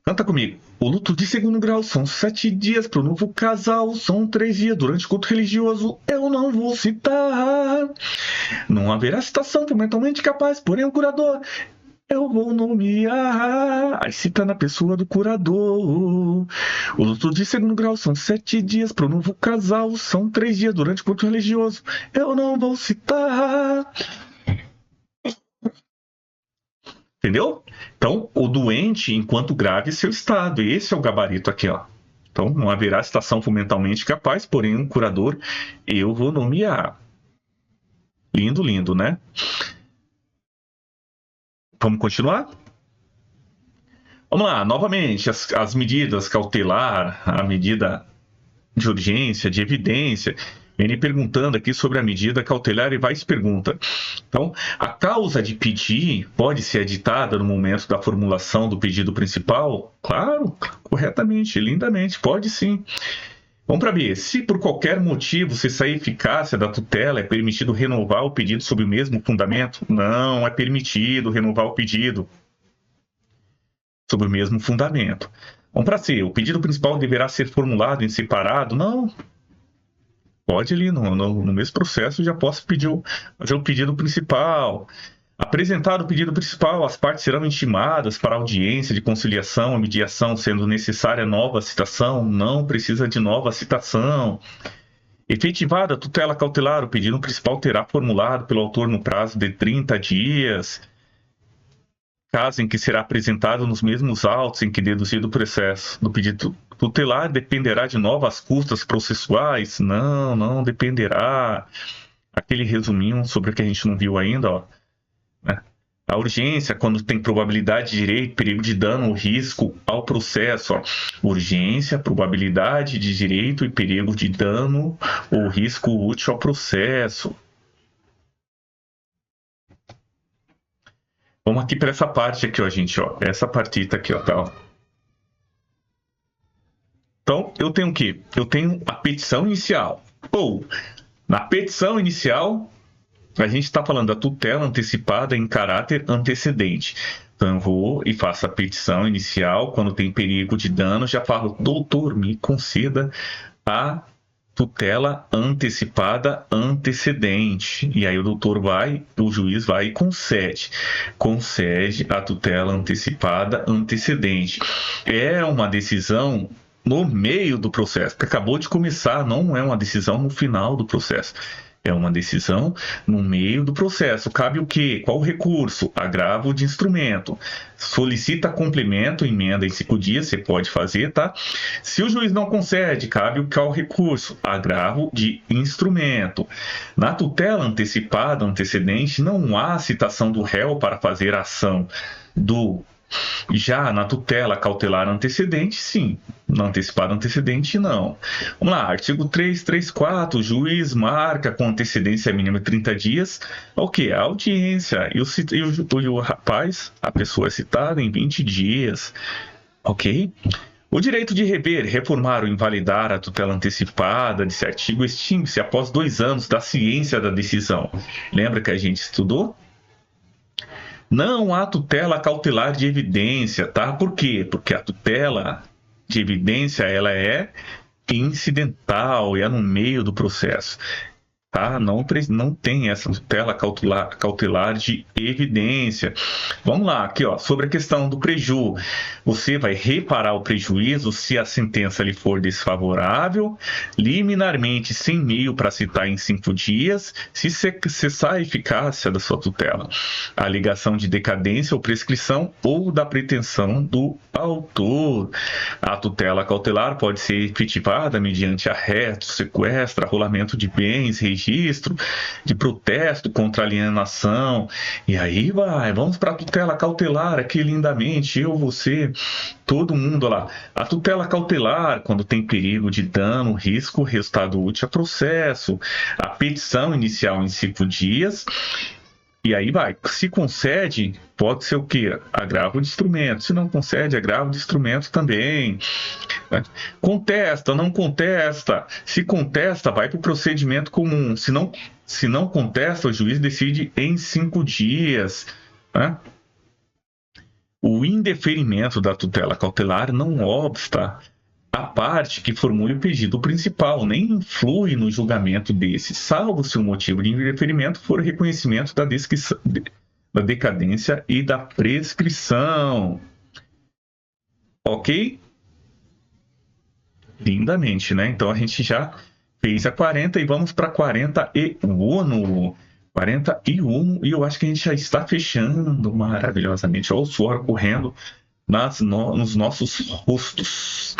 Canta comigo. O luto de segundo grau são 7 dias, para o novo casal são 3 dias. Durante o culto religioso eu não vou citar. Não haverá citação para o mentalmente capaz, porém o curador eu vou nomear. Aí cita na pessoa do curador. O luto de segundo grau são 7 dias, para o novo casal são 3 dias. Durante o culto religioso eu não vou citar. Entendeu? Então, o doente, enquanto grave, seu estado. Esse é o gabarito aqui, ó. Então, não haverá citação mentalmente capaz, porém, um curador eu vou nomear. Lindo, lindo, né? Vamos continuar? Vamos lá, novamente, as medidas cautelar, a medida de urgência, de evidência. Ele perguntando aqui sobre a medida cautelar e vai se pergunta. Então, a causa de pedir pode ser editada no momento da formulação do pedido principal? Claro, corretamente, lindamente, pode sim. Vamos para B. Se por qualquer motivo cessar a eficácia da tutela, é permitido renovar o pedido sob o mesmo fundamento? Não é permitido renovar o pedido sob o mesmo fundamento. Vamos para C. O pedido principal deverá ser formulado em separado? Não. Pode ali, no mesmo processo, já posso fazer o pedido principal. Apresentado o pedido principal, as partes serão intimadas para audiência de conciliação, a mediação, sendo necessária nova citação, não precisa de nova citação. Efetivada a tutela cautelar, o pedido principal terá formulado pelo autor no prazo de 30 dias, caso em que será apresentado nos mesmos autos em que deduzido o processo do pedido tutelar, dependerá de novas custas processuais? Não dependerá. Aquele resuminho sobre o que a gente não viu ainda, ó. A urgência, quando tem probabilidade de direito, perigo de dano ou risco ao processo. Ó. Urgência, probabilidade de direito e perigo de dano ou risco útil ao processo. Vamos aqui para essa parte aqui, ó, gente. Ó. Essa partita aqui, ó, tá? Ó. Então, eu tenho o quê? Eu tenho a petição inicial. Ou, na petição inicial, a gente está falando da tutela antecipada em caráter antecedente. Então, eu vou e faço a petição inicial. Quando tem perigo de dano, já falo, doutor, me conceda a tutela antecipada antecedente. E aí o juiz vai e concede a tutela antecipada antecedente. É uma decisão no meio do processo, que acabou de começar, não é uma decisão no final do processo. É uma decisão no meio do processo. Cabe o quê? Qual o recurso? Agravo de instrumento. Solicita complemento, emenda em 5 dias, você pode fazer, tá? Se o juiz não concede, cabe o qual recurso? Agravo de instrumento. Na tutela antecipada, antecedente, não há citação do réu para fazer a ação Já na tutela cautelar antecedente, sim. Na antecipada antecedente, não. Vamos lá, artigo 334, o juiz marca com antecedência mínima de 30 dias, o quê? A audiência. E o rapaz, a pessoa é citada em 20 dias, ok? O direito de rever, reformar ou invalidar a tutela antecipada desse artigo extingue-se após 2 anos da ciência da decisão. Lembra que a gente estudou? Não há tutela cautelar de evidência, tá? Por quê? Porque a tutela de evidência, ela é incidental, é no meio do processo, tá? Não tem essa tutela cautelar de evidência. Vamos lá, aqui, ó, sobre a questão do prejuízo. Você vai reparar o prejuízo se a sentença lhe for desfavorável, liminarmente sem meio para citar em 5 dias, se cessar a eficácia da sua tutela, a alegação de decadência ou prescrição ou da pretensão do autor. A tutela cautelar pode ser efetivada mediante arresto, sequestro, arrolamento de bens, registro de protesto contra alienação. E aí vamos para a tutela cautelar aqui lindamente, eu, você, todo mundo lá. A tutela cautelar, quando tem perigo de dano, risco, resultado útil a processo. A petição inicial em 5 dias. E aí se concede, pode ser o quê? Agravo de instrumento. Se não concede, agravo de instrumento também. Contesta, não contesta. Se contesta, vai para o procedimento comum. Se não contesta, o juiz decide em 5 dias. Né? O indeferimento da tutela cautelar não obsta a parte que formule o pedido principal, nem influi no julgamento desse, salvo se o motivo de indeferimento for reconhecimento da decadência e da prescrição. Ok? Lindamente, né? Então a gente já fez a 40 e vamos para 41. 41, e eu acho que a gente já está fechando maravilhosamente. Olha o suor correndo nos nossos rostos.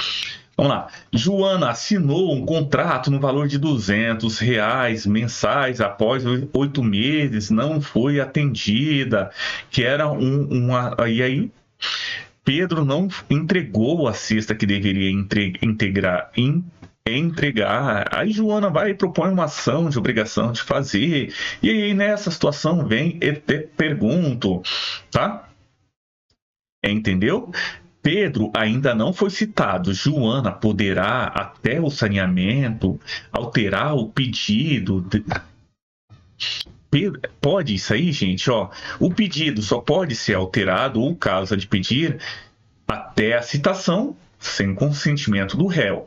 Vamos lá. Joana assinou um contrato no valor de R$200 mensais após 8 meses, não foi atendida, que era E aí, Pedro não entregou a cesta que deveria entregar. Aí Joana vai e propõe uma ação de obrigação de fazer. E aí nessa situação vem e te pergunto, tá? Entendeu? Pedro ainda não foi citado. Joana poderá, até o saneamento, alterar o pedido. Pode isso aí, gente, ó. O pedido só pode ser alterado ou causa de pedir até a citação sem consentimento do réu.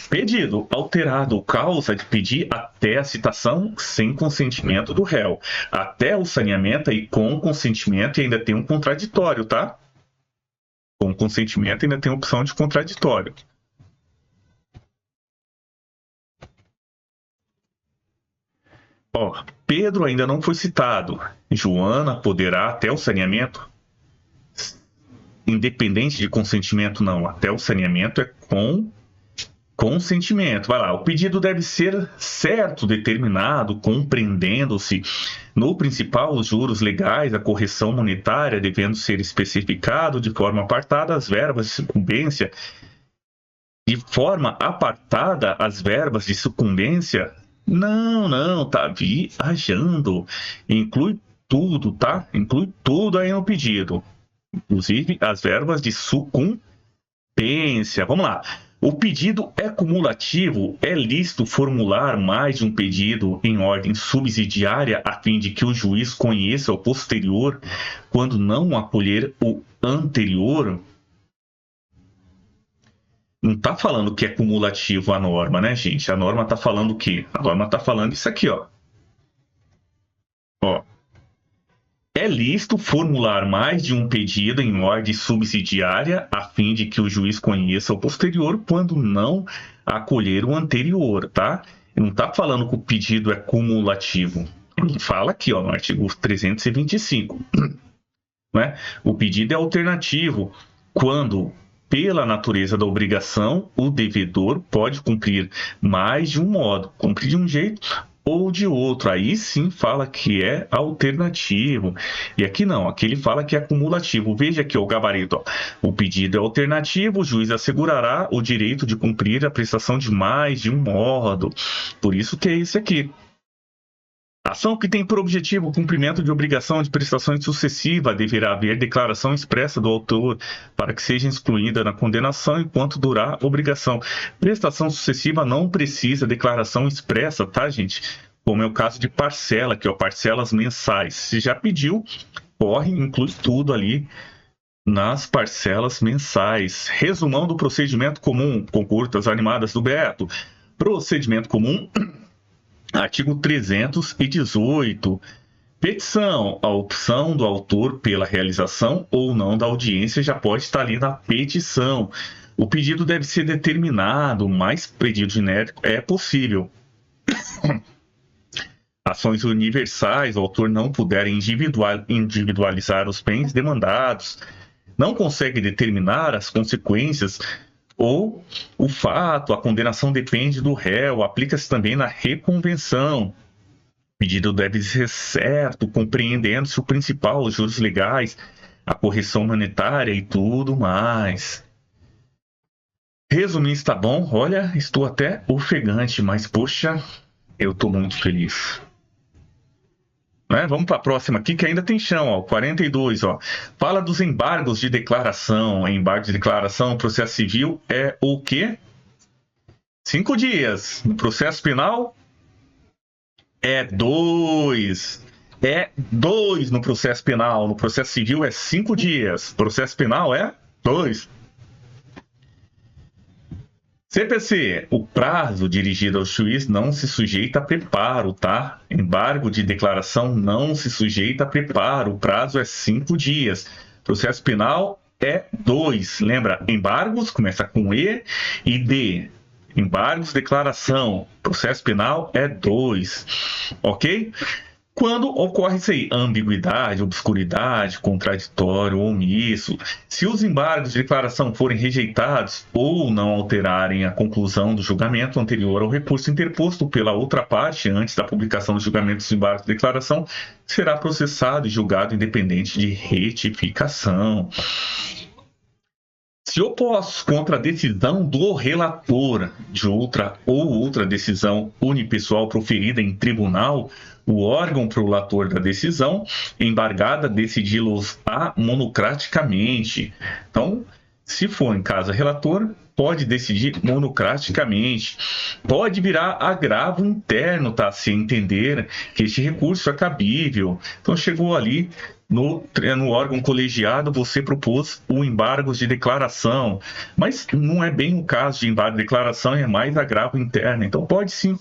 Pedido alterado ou causa de pedir até a citação sem consentimento do réu. Até o saneamento aí com consentimento e ainda tem um contraditório, tá? Com consentimento ainda tem opção de contraditório. Ó, Pedro ainda não foi citado. Joana poderá até o saneamento, independente de consentimento, não. Até o saneamento é com consentimento. Vai lá. O pedido deve ser certo, determinado, compreendendo-se no principal os juros legais, a correção monetária, devendo ser especificado de forma apartada as verbas de sucumbência. De forma apartada as verbas de sucumbência? Não, tá viajando. Inclui tudo, tá? Inclui tudo aí no pedido. Inclusive as verbas de sucumbência. Vamos lá. O pedido é cumulativo, é lícito formular mais de um pedido em ordem subsidiária a fim de que o juiz conheça o posterior quando não acolher o anterior? Não está falando que é cumulativo a norma, né, gente? A norma está falando o quê? A norma está falando isso aqui, ó. Ó. É lícito formular mais de um pedido em ordem subsidiária a fim de que o juiz conheça o posterior quando não acolher o anterior, tá? Ele não está falando que o pedido é cumulativo. Ele fala aqui, ó, no artigo 325, né? O pedido é alternativo quando, pela natureza da obrigação, o devedor pode cumprir mais de um modo, cumprir de um jeito ou de outro. Aí sim fala que é alternativo. E aqui não, aqui ele fala que é cumulativo. Veja aqui o gabarito. Ó. O pedido é alternativo, o juiz assegurará o direito de cumprir a prestação de mais de um modo. Por isso que é esse aqui. Ação que tem por objetivo o cumprimento de obrigação de prestações sucessiva deverá haver declaração expressa do autor para que seja excluída na condenação enquanto durar a obrigação. Prestação sucessiva não precisa declaração expressa, tá, gente? Como é o caso de parcela, que é o parcelas mensais. Se já pediu, corre, inclui tudo ali nas parcelas mensais. Resumão do procedimento comum, com curtas animadas do Beto. Procedimento comum... Artigo 318. Petição. A opção do autor pela realização ou não da audiência já pode estar ali na petição. O pedido deve ser determinado, mas pedido genérico é possível. Ações universais, o autor não puder individualizar os bens demandados, não consegue determinar as consequências ou o fato, a condenação depende do réu, aplica-se também na reconvenção. O pedido deve ser certo, compreendendo-se o principal, os juros legais, a correção monetária e tudo mais. Resumir está bom? Olha, estou até ofegante, mas poxa, eu estou muito feliz. Né? Vamos para a próxima aqui, que ainda tem chão, ó, 42, ó. Fala dos embargos de declaração. Embargo de declaração no processo civil é o quê? 5 dias. No processo penal é 2. É 2 no processo penal. No processo civil é 5 dias. Processo penal é 2. CPC, o prazo dirigido ao juiz não se sujeita a preparo, tá? Embargo de declaração não se sujeita a preparo, o prazo é 5 dias. Processo penal é 2. Lembra, embargos começa com E e D. Embargos, declaração. Processo penal é 2. Ok? Quando ocorre isso aí? Ambiguidade, obscuridade, contraditório, omisso. Se os embargos de declaração forem rejeitados ou não alterarem a conclusão do julgamento anterior ao recurso interposto pela outra parte antes da publicação do julgamento dos embargos de declaração, será processado e julgado independente de retificação. Se opostos contra a decisão do relator de outra decisão unipessoal proferida em tribunal, o órgão prolator da decisão, embargada, decidi-los-á monocraticamente. Então, se for em casa relator, pode decidir monocraticamente. Pode virar agravo interno, tá? Se entender que este recurso é cabível. Então, chegou ali no órgão colegiado, você propôs o embargo de declaração, mas não é bem o caso de embargo de declaração, é mais agravo interno. Então, pode sim,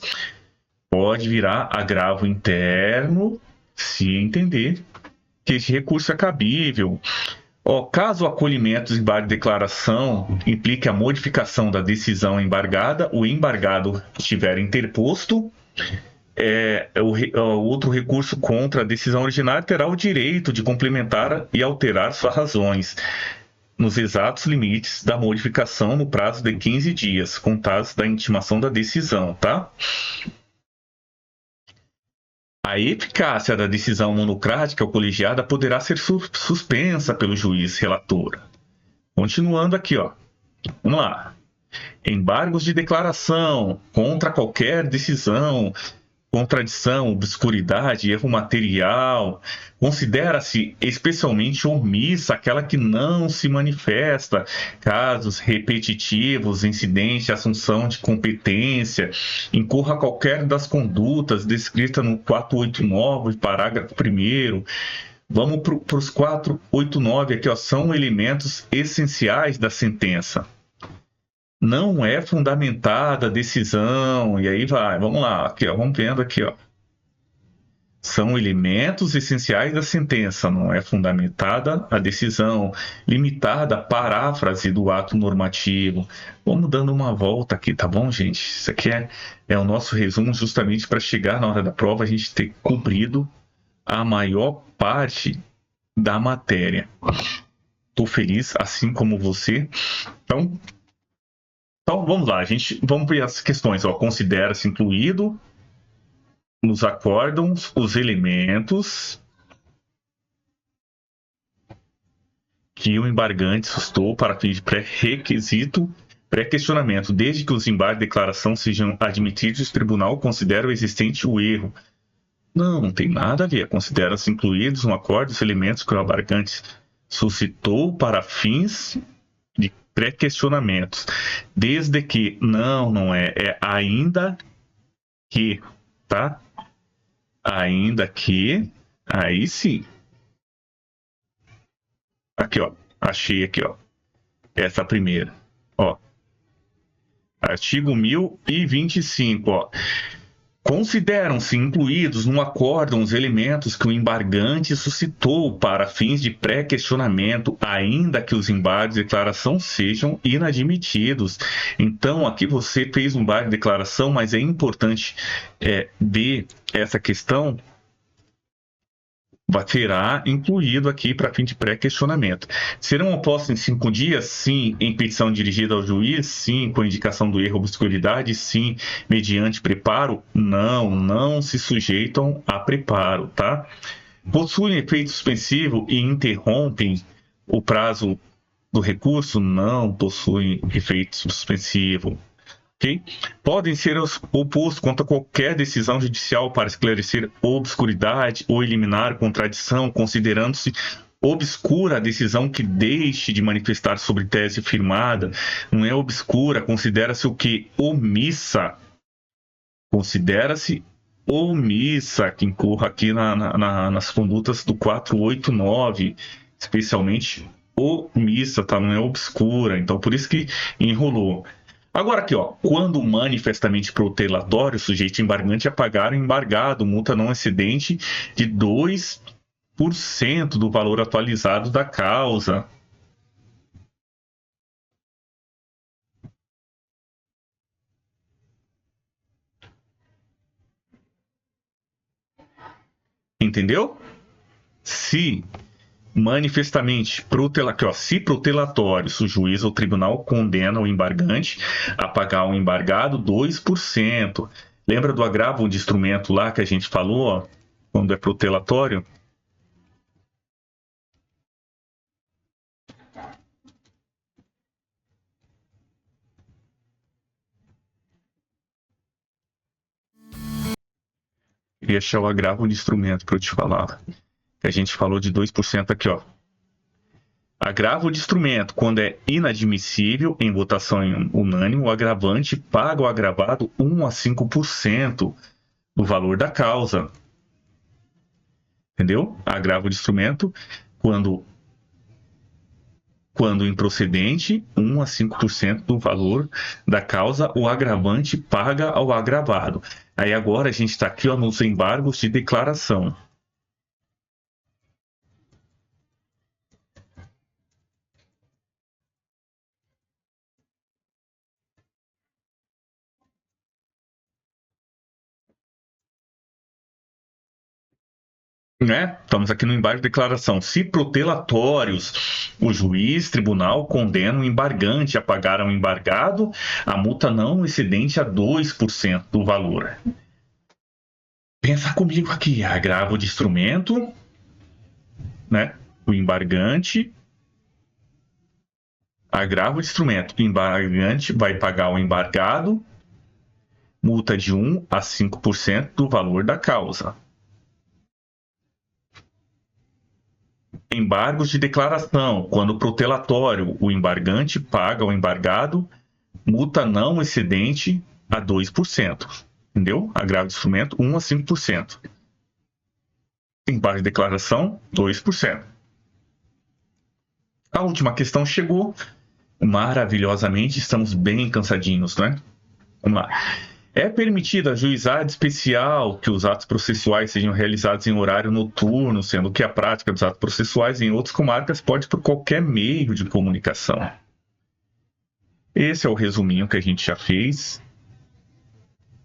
pode virar agravo interno, se entender que esse recurso é cabível. Caso o acolhimento do embargo de declaração implique a modificação da decisão embargada, o embargado estiver interposto, o outro recurso contra a decisão originária terá o direito de complementar e alterar suas razões nos exatos limites da modificação no prazo de 15 dias, contados da intimação da decisão, tá? A eficácia da decisão monocrática ou colegiada poderá ser suspensa pelo juiz relator. Continuando aqui, ó. Vamos lá. Embargos de declaração contra qualquer decisão, contradição, obscuridade, erro material. Considera-se especialmente omissa aquela que não se manifesta, casos repetitivos, incidente, assunção de competência, incorra qualquer das condutas descritas no 489, parágrafo 1º. Vamos para os 489 aqui, ó, são elementos essenciais da sentença. Não é fundamentada a decisão, e aí vai, vamos lá, aqui, ó, vamos vendo aqui, ó. São elementos essenciais da sentença, não é fundamentada a decisão, limitada a paráfrase do ato normativo. Vamos dando uma volta aqui, tá bom, gente? Isso aqui é o nosso resumo justamente para chegar na hora da prova a gente ter cobrido a maior parte da matéria. Estou feliz, assim como você. Então vamos lá, vamos ver as questões. Considera-se incluído nos acórdãos os elementos que o embargante sustou para fins de pré-requisito, pré-questionamento, desde que os embargos de declaração sejam admitidos, o tribunal considera o existente o erro. Não tem nada a ver. Considera-se incluídos no acórdão os elementos que o embargante suscitou para fins de pré-questionamentos, desde que não é ainda que, tá? Ainda que, aí sim. Aqui, ó, achei aqui, ó, essa primeira, ó, artigo 1025, ó. Consideram-se incluídos no acórdão os elementos que o embargante suscitou para fins de pré-questionamento, ainda que os embargos de declaração sejam inadmitidos. Então, aqui você fez um embargo de declaração, mas é importante ver essa questão. Será incluído aqui para fim de pré-questionamento. Serão opostos em 5 dias? Sim. Em petição dirigida ao juiz? Sim. Com indicação do erro ou obscuridade? Sim. Mediante preparo? Não se sujeitam a preparo, tá? Possuem efeito suspensivo e interrompem o prazo do recurso? Não possuem efeito suspensivo. Okay? Podem ser opostos contra qualquer decisão judicial para esclarecer obscuridade ou eliminar contradição, considerando-se obscura a decisão que deixe de manifestar sobre tese firmada. Não é obscura, considera-se o que? Omissa. Considera-se omissa, que incorra aqui nas condutas do 489, especialmente omissa, tá? Não é obscura. Então, por isso que enrolou. Agora aqui, ó, quando manifestamente protelatório, o sujeito embargante é pagar o embargado, multa não excedente de 2% do valor atualizado da causa. Entendeu? Se manifestamente se protelatório, se o juiz ou tribunal condena o embargante a pagar o embargado 2%. Lembra do agravo de instrumento lá que a gente falou, ó, quando é protelatório? aqui achar o agravo de instrumento para eu te falar. A gente falou de 2% aqui, ó. Agravo de instrumento, quando é inadmissível em votação unânime, o agravante paga ao agravado 1 a 5% do valor da causa. Entendeu? Agravo de instrumento, quando improcedente, 1 a 5% do valor da causa, o agravante paga ao agravado. Aí agora a gente está aqui, ó, nos embargos de declaração. Né? Estamos aqui no embargo de declaração. Se protelatórios, o juiz, tribunal, condena o embargante a pagar ao embargado a multa não excedente a 2% do valor. Pensa comigo aqui, agravo de instrumento, né? O embargante, agravo de instrumento, o embargante vai pagar ao embargado multa de 1 a 5% do valor da causa. Embargos de declaração, quando protelatório, o embargante paga ao embargado multa não excedente a 2%. Entendeu? Agravo de instrumento, 1 a 5%. Embargo de declaração, 2%. A última questão chegou. Maravilhosamente, estamos bem cansadinhos, né? Vamos lá. É permitida ajuizado especial que os atos processuais sejam realizados em horário noturno, sendo que a prática dos atos processuais em outras comarcas pode por qualquer meio de comunicação. Esse é o resuminho que a gente já fez.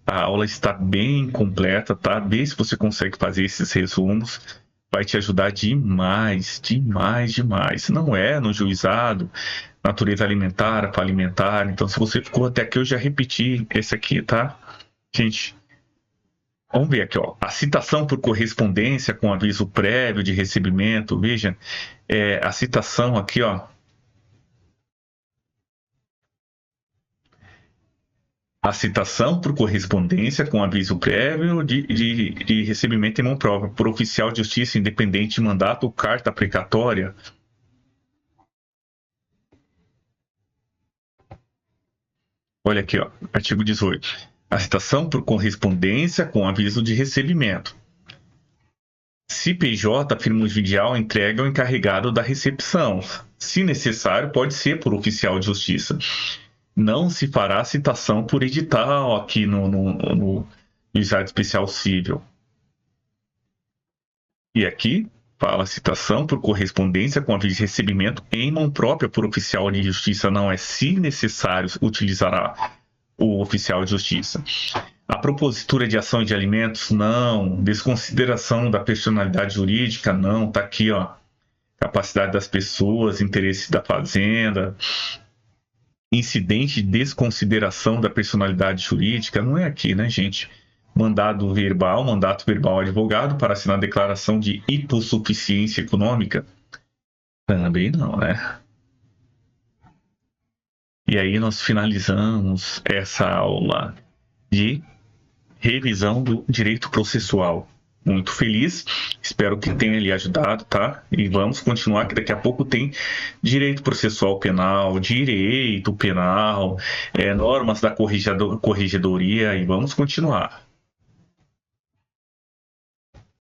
A aula está bem completa, tá? Vê se você consegue fazer esses resumos. Vai te ajudar demais, demais, demais. Não é no juizado, natureza alimentar, alimentar. Então, se você ficou até aqui, eu já repeti esse aqui, tá? Gente, vamos ver aqui, ó. A citação por correspondência com aviso prévio de recebimento. Veja, a citação aqui, ó. A citação por correspondência com aviso prévio de recebimento em mão própria por oficial de justiça independente de mandato ou carta precatória. Olha aqui, ó, artigo 18. A citação por correspondência com aviso de recebimento. Se PJ, firma judicial, entrega ao encarregado da recepção. Se necessário, pode ser por oficial de justiça. Não se fará citação por edital aqui no juizado especial civil. E aqui fala citação por correspondência com aviso de recebimento em mão própria por oficial de justiça. Não é se necessário utilizará o oficial de justiça. A propositura de ação de alimentos, não. Desconsideração da personalidade jurídica, não. Tá aqui, ó. Capacidade das pessoas, interesse da fazenda. Incidente de desconsideração da personalidade jurídica, não é aqui, né, gente? Mandato verbal ao advogado para assinar declaração de hipossuficiência econômica, também não, né? E aí nós finalizamos essa aula de revisão do direito processual. Muito feliz, espero que tenha lhe ajudado, tá? E vamos continuar, que daqui a pouco tem direito processual penal, direito penal, normas da corregedoria, e vamos continuar.